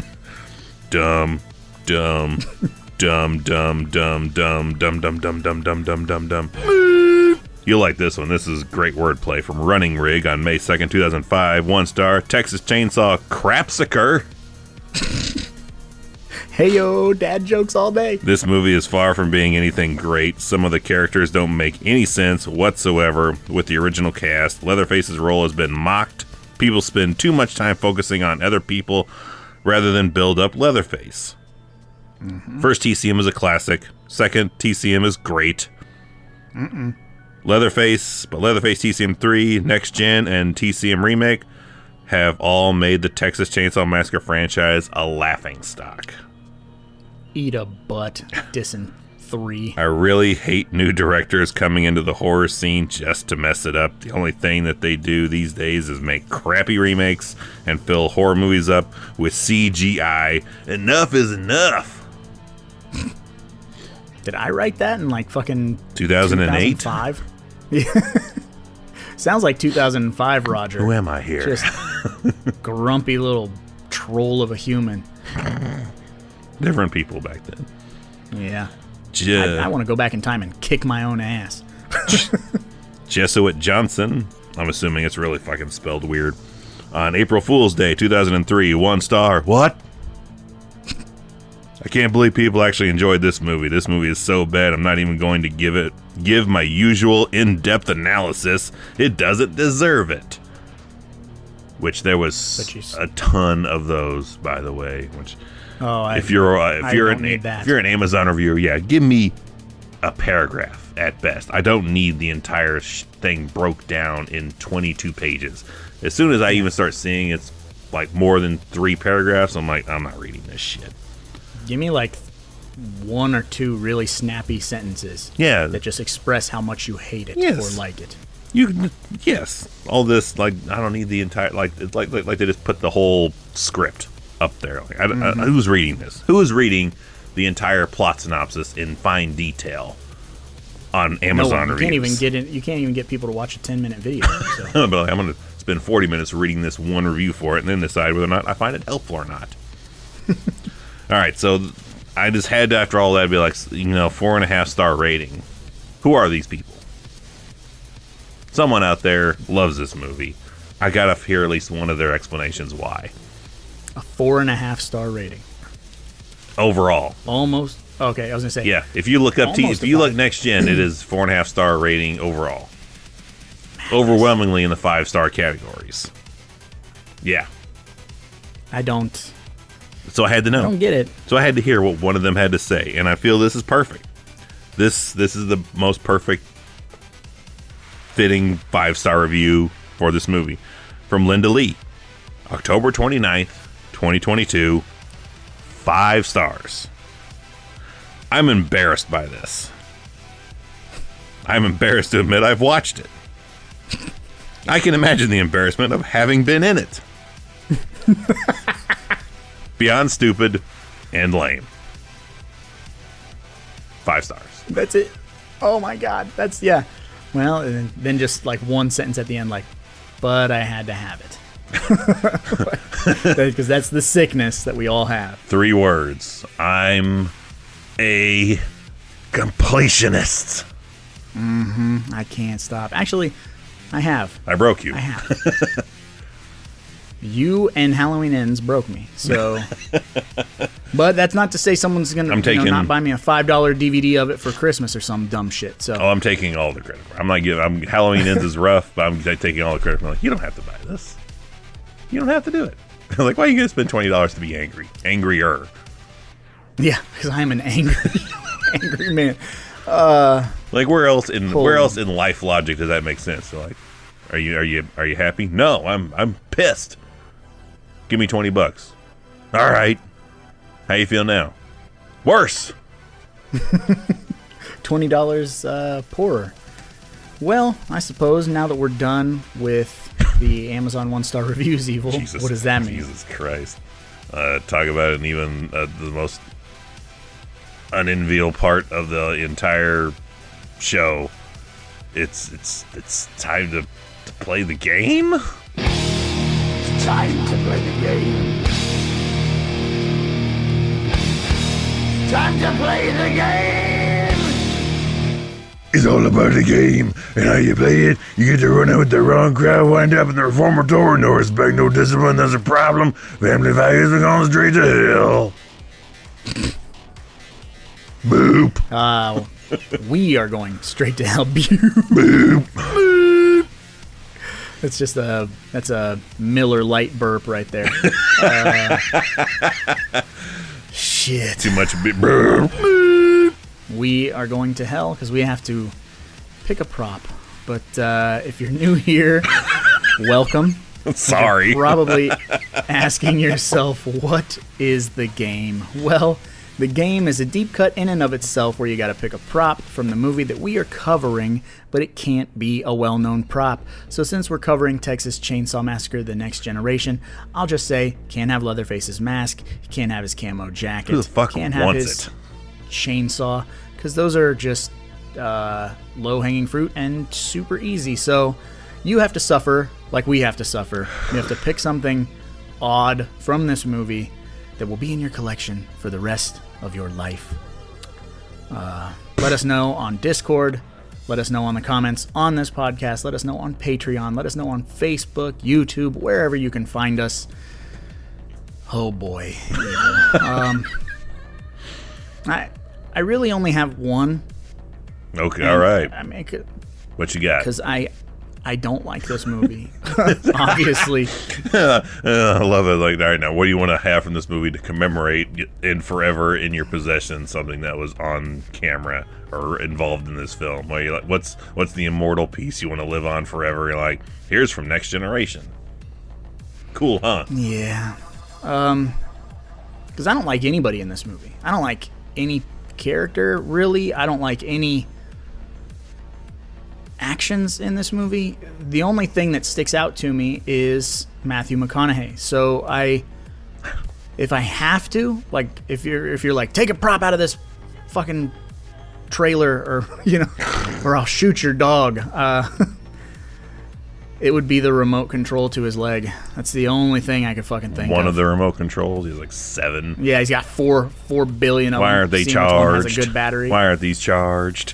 Dumb, dumb, dumb, dumb, dumb, dumb, dumb, dumb, dumb, dumb, dumb, dumb, dumb, dumb. You'll like this one. This is great wordplay from Running Rig on May 2nd, 2005. 1 star. Texas Chainsaw Crapsicker. Hey yo, dad jokes all day. This movie is far from being anything great. Some of the characters don't make any sense whatsoever with the original cast. Leatherface's role has been mocked. People spend too much time focusing on other people rather than build up Leatherface. First TCM is a classic. Second TCM is great. Leatherface TCM 3, Next Gen, and TCM Remake have all made the Texas Chainsaw Massacre franchise a laughingstock. Eat a butt, dissing 3. I really hate new directors coming into the horror scene just to mess it up. The only thing that they do these days is make crappy remakes and fill horror movies up with CGI. Enough is enough. Did I write that in like fucking 2008? 2005? Sounds like 2005, Roger. Who am I here? Just grumpy little troll of a human. Different people back then. Yeah. Je- I want to go back in time and kick my own ass. Jesuit Johnson, I'm assuming it's really fucking spelled weird, on April Fool's Day 2003, 1 star. What? I can't believe people actually enjoyed this movie. This movie is so bad I'm not even going to give my usual in-depth analysis. It doesn't deserve it. Which there was a ton of those, by the way. Which, if you're an Amazon reviewer, yeah, give me a paragraph at best. I don't need the entire thing broke down in 22 pages. As soon as I even start seeing it's like more than 3 paragraphs, I'm like, I'm not reading this shit. Give me like 1 or 2 really snappy sentences. Yeah. That just express how much you hate it Yes. or like it. Yes. All this, like, I don't need the entire, it's like they just put the whole script up there. Like, who's reading this? Who is reading the entire plot synopsis in fine detail on Amazon reviews? You can't even get people to watch a 10-minute video. So. But like, I'm going to spend 40 minutes reading this one review for it and then decide whether or not I find it helpful or not. All right, so I just had to, after all that, be like, 4.5 star rating. Who are these people? Someone out there loves this movie. I gotta hear at least one of their explanations why. A 4.5 star rating. Overall. Almost. Okay, I was gonna say. Yeah, if you look if you look next gen, it is 4.5 star rating overall. Overwhelmingly in the 5-star categories. Yeah. I don't. So I had to know. I don't get it. So I had to hear what one of them had to say, and I feel this is perfect. This is the most perfect fitting 5-star review for this movie. From Linda Lee. October 29th, 2022. 5 stars. I'm embarrassed by this. I'm embarrassed to admit I've watched it. I can imagine the embarrassment of having been in it. Beyond stupid and lame. 5 stars. That's it. Oh my god. That's, yeah. Well, and then just like one sentence at the end, like, but I had to have it. Because that's the sickness that we all have. 3 words. I'm a completionist. I can't stop. Actually, I have. I broke you. I have. You and Halloween Ends broke me. So, but that's not to say someone's gonna not buy me a $5 DVD of it for Christmas or some dumb shit. So, I'm taking all the credit. I'm not giving. Halloween Ends is rough, but I'm taking all the credit. I'm like, you don't have to buy this. You don't have to do it. Like, why are you gonna spend $20 to be angry? Angrier. Yeah, because I'm an angry man. Like, where else in life logic does that make sense? So, like, are you happy? No, I'm pissed. Give me $20. All right. How you feel now? Worse. $20 poorer. Well, I suppose now that we're done with the Amazon 1-star reviews, Evil, what does that mean? Jesus Christ. Talk about it in even the most unenviable part of the entire show. It's time to play the game? It's time to play the game. Time to play the game! It's all about the game, and how you play it. You get to run out with the wrong crowd, wind up in the reformatory, no respect, no discipline, that's a problem. Family values are going straight to hell. Boop. We are going straight to hell. Boop. Boop. That's a Miller Lite burp right there. Shit. Too much burp. We are going to hell because we have to pick a prop. But if you're new here, welcome. Sorry. You're probably asking yourself, what is the game? Well, the game is a deep cut in and of itself where you got to pick a prop from the movie that we are covering, but it can't be a well-known prop. So since we're covering Texas Chainsaw Massacre: The Next Generation, I'll just say, can't have Leatherface's mask, can't have his camo jacket, who the fuck can't have wants his it? chainsaw, because those are just low-hanging fruit and super easy. So you have to suffer like we have to suffer. You have to pick something odd from this movie that will be in your collection for the rest of your life. Let us know on Discord. Let us know on the comments on this podcast. Let us know on Patreon. Let us know on Facebook, YouTube, wherever you can find us. Oh boy. I really only have one. Okay, all right. I make it What you got? because I I don't like this movie. Obviously. I love it. Like, all right, now what do you want to have from this movie to commemorate in forever in your possession something that was on camera or involved in this film? Where you're like, what's the immortal piece you want to live on forever? You're like, here's from Next Generation. Cool, huh? Yeah. Because I don't like anybody in this movie. I don't like any character, really. I don't like any actions in this movie. The only thing that sticks out to me is Matthew McConaughey. So if I have to, like, if you're like, take a prop out of this fucking trailer, or or I'll shoot your dog, it would be the remote control to his leg. That's the only thing I could fucking think of. One of the remote controls. He's like 7. Yeah, he's got 4 billion of them. Why aren't they Seeing which one charged? has a good battery. Why aren't these charged?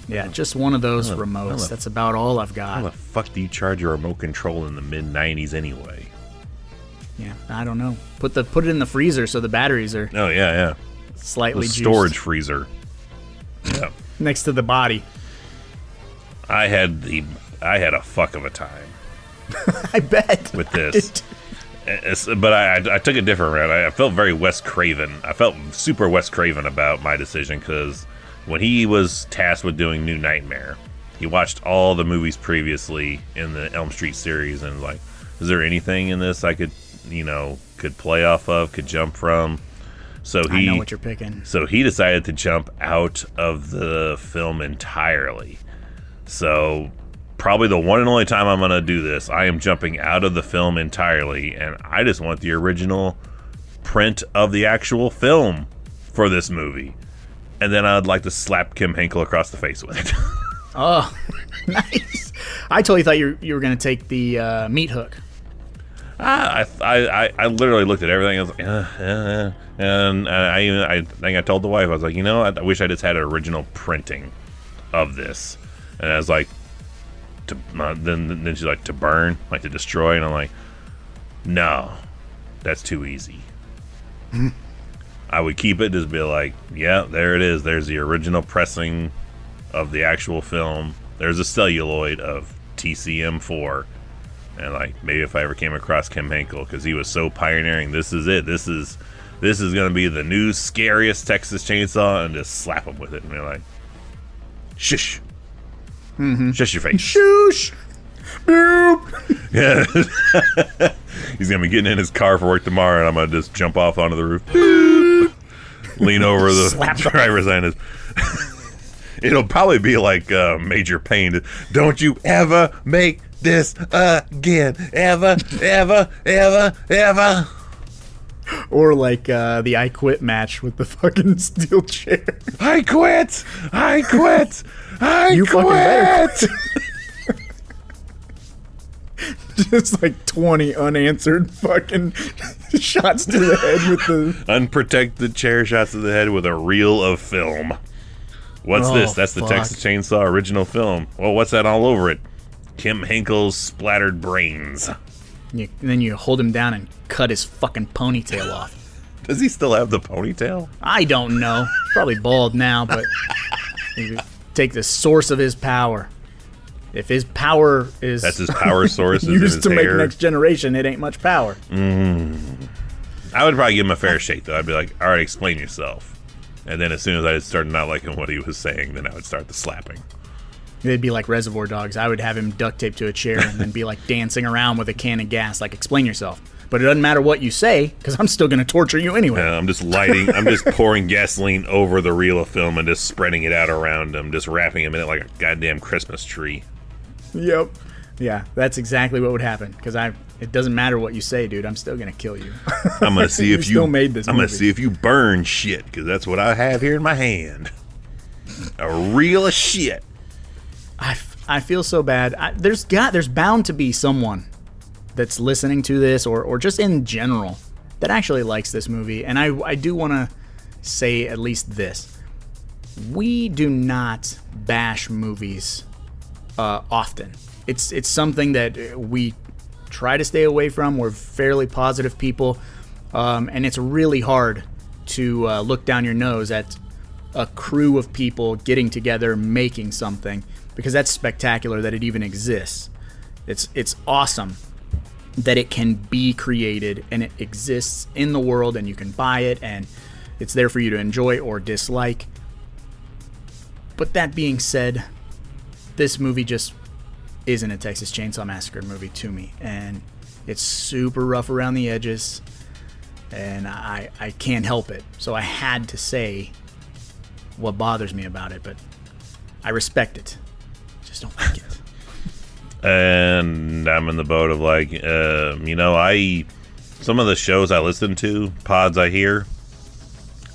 Yeah, just one of those remotes. That's about all I've How the got. fuck do you charge a remote control in the mid-90s anyway? Yeah, I don't know. Put it in the freezer so the batteries are Oh, yeah. slightly The juiced storage freezer. Yeah. next to the body. I had a fuck of a time I bet. with this. But I took a different route. I felt very Wes Craven. I felt super Wes Craven about my decision, because when he was tasked with doing New Nightmare, he watched all the movies previously in the Elm Street series and like, is there anything in this I could play off of, could jump from? So I know what you're picking. So he decided to jump out of the film entirely. So probably the one and only time I'm going to do this, I am jumping out of the film entirely, and I just want the original print of the actual film for this movie. And then I'd like to slap Kim Henkel across the face with it. Oh, nice. I totally thought you were going to take the meat hook. I literally looked at everything. I was like, and I think I told the wife, I was like, I wish I just had an original printing of this. And I was like, then she's like, to burn, like to destroy, and I'm like, no, that's too easy. I would keep it, just be like, yeah, there it is. There's the original pressing of the actual film. There's a celluloid of TCM4. And like, maybe if I ever came across Kim Henkel, because he was so pioneering, this is it. This is going to be the new scariest Texas Chainsaw, and just slap him with it. And be like, shush. Mm-hmm. Shush your face. Shoosh. Boop. Yeah. He's going to be getting in his car for work tomorrow, and I'm going to just jump off onto the roof. Boop. Lean over the driver's side. It'll probably be like Major Payne. Don't you ever make this again. Ever, ever, ever, ever. Or like the I Quit match with the fucking steel chair. I quit. I quit. I You quit. fucking better quit. Just like 20 unanswered fucking shots to the head with the Unprotected chair shots to the head with a reel of film. What's this? That's the fuck. Texas Chainsaw original film. Well, what's that all over it? Kim Henkel's splattered brains. and then you hold him down and cut his fucking ponytail off. Does he still have the ponytail? I don't know. Probably bald now, but you take the source of his power. If his power is That's his power source. is in used his to make hair. Next Generation, it ain't much power. I would probably give him a fair shake, though. I'd be like, all right, explain yourself. And then as soon as I started not liking what he was saying, then I would start the slapping. They'd be like Reservoir Dogs. I would have him duct taped to a chair and then be like dancing around with a can of gas, like, explain yourself. But it doesn't matter what you say, because I'm still going to torture you anyway. I'm just pouring gasoline over the reel of film and just spreading it out around him, just wrapping him in it like a goddamn Christmas tree. Yep. Yeah, that's exactly what would happen. Because it doesn't matter what you say, dude. I'm still gonna kill you. I'm gonna see if still made this. I'm gonna movie. see if you burn shit, because that's what I have here in my hand. A reel of shit. I feel so bad. There's bound to be someone that's listening to this, or just in general, that actually likes this movie. And I do want to say at least this: we do not bash movies often. It's something that we try to stay away from. We're fairly positive people, and it's really hard to look down your nose at a crew of people getting together, making something, because that's spectacular that it even exists. It's awesome that it can be created and it exists in the world and you can buy it and it's there for you to enjoy or dislike. But that being said, this movie just isn't a Texas Chainsaw Massacre movie to me, and it's super rough around the edges, and I can't help it. So I had to say what bothers me about it, but I respect it. Just don't like it. And I'm in the boat of like, some of the shows I listen to, pods I hear,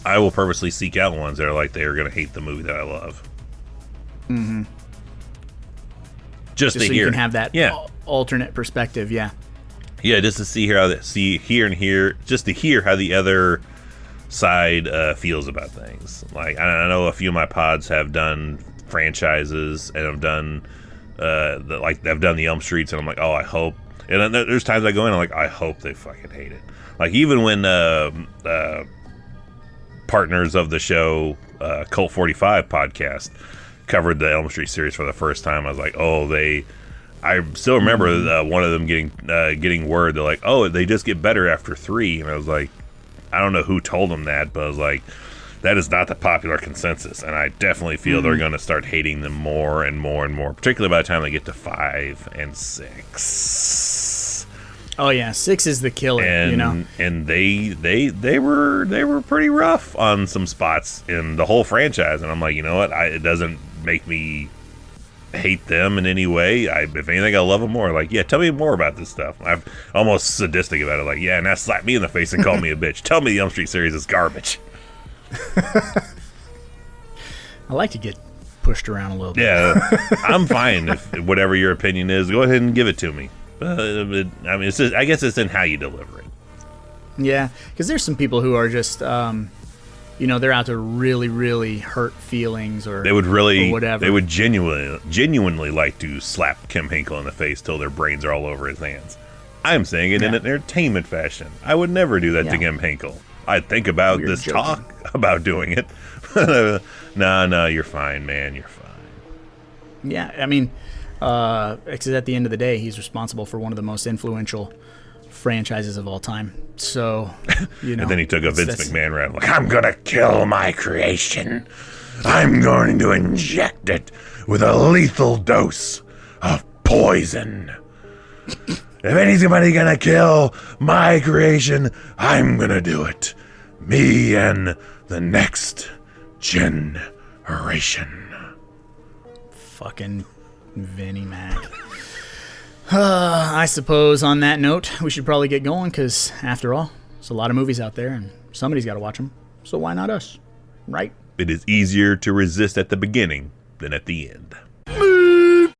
I will purposely seek out ones that are like they're going to hate the movie that I love. Mm-hmm. Just to so hear, you can have that alternate perspective, yeah. Yeah, just to just to hear how the other side feels about things. Like I know a few of my pods have done franchises and have done they've done the Elm Streets, and I'm like, oh, I hope. And then there's times I go in, I'm like, I hope they fucking hate it. Like even when partners of the show, Cult 45 podcast, covered the Elm Street series for the first time, I was like, oh, I still remember one of them getting word. They're like, oh, they just get better after 3. And I was like, I don't know who told them that, but I was like, that is not the popular consensus. And I definitely feel they're going to start hating them more and more and more, particularly by the time they get to 5 and 6. Oh yeah, 6 is the killer. And and they were pretty rough on some spots in the whole franchise. And I'm like, you know what? It doesn't make me hate them in any way. If anything, I love them more. Like, yeah, tell me more about this stuff. I'm almost sadistic about it. Like, yeah, now slap me in the face and call me a bitch. Tell me the Elm Street series is garbage. I like to get pushed around a little bit. Yeah, I'm fine if whatever your opinion is. Go ahead and give it to me. It's just, I guess it's in how you deliver it. Yeah, because there's some people who are just, they're out to really, really hurt feelings or they would or whatever. They would genuinely like to slap Kim Hinkle in the face till their brains are all over his hands. I'm saying it in an entertainment fashion. I would never do that to Kim Hinkle. I'd think about this talk about doing it. No, you're fine, man. You're fine. Yeah, I mean, because at the end of the day, he's responsible for one of the most influential franchises of all time. So, and then he took a Vince McMahon route, like, I'm going to kill my creation. I'm going to inject it with a lethal dose of poison. If anybody going to kill my creation, I'm going to do it. Me and the next generation. Fucking Vinnie Mac. I suppose on that note, we should probably get going because, after all, there's a lot of movies out there and somebody's got to watch them. So why not us? Right? It is easier to resist at the beginning than at the end.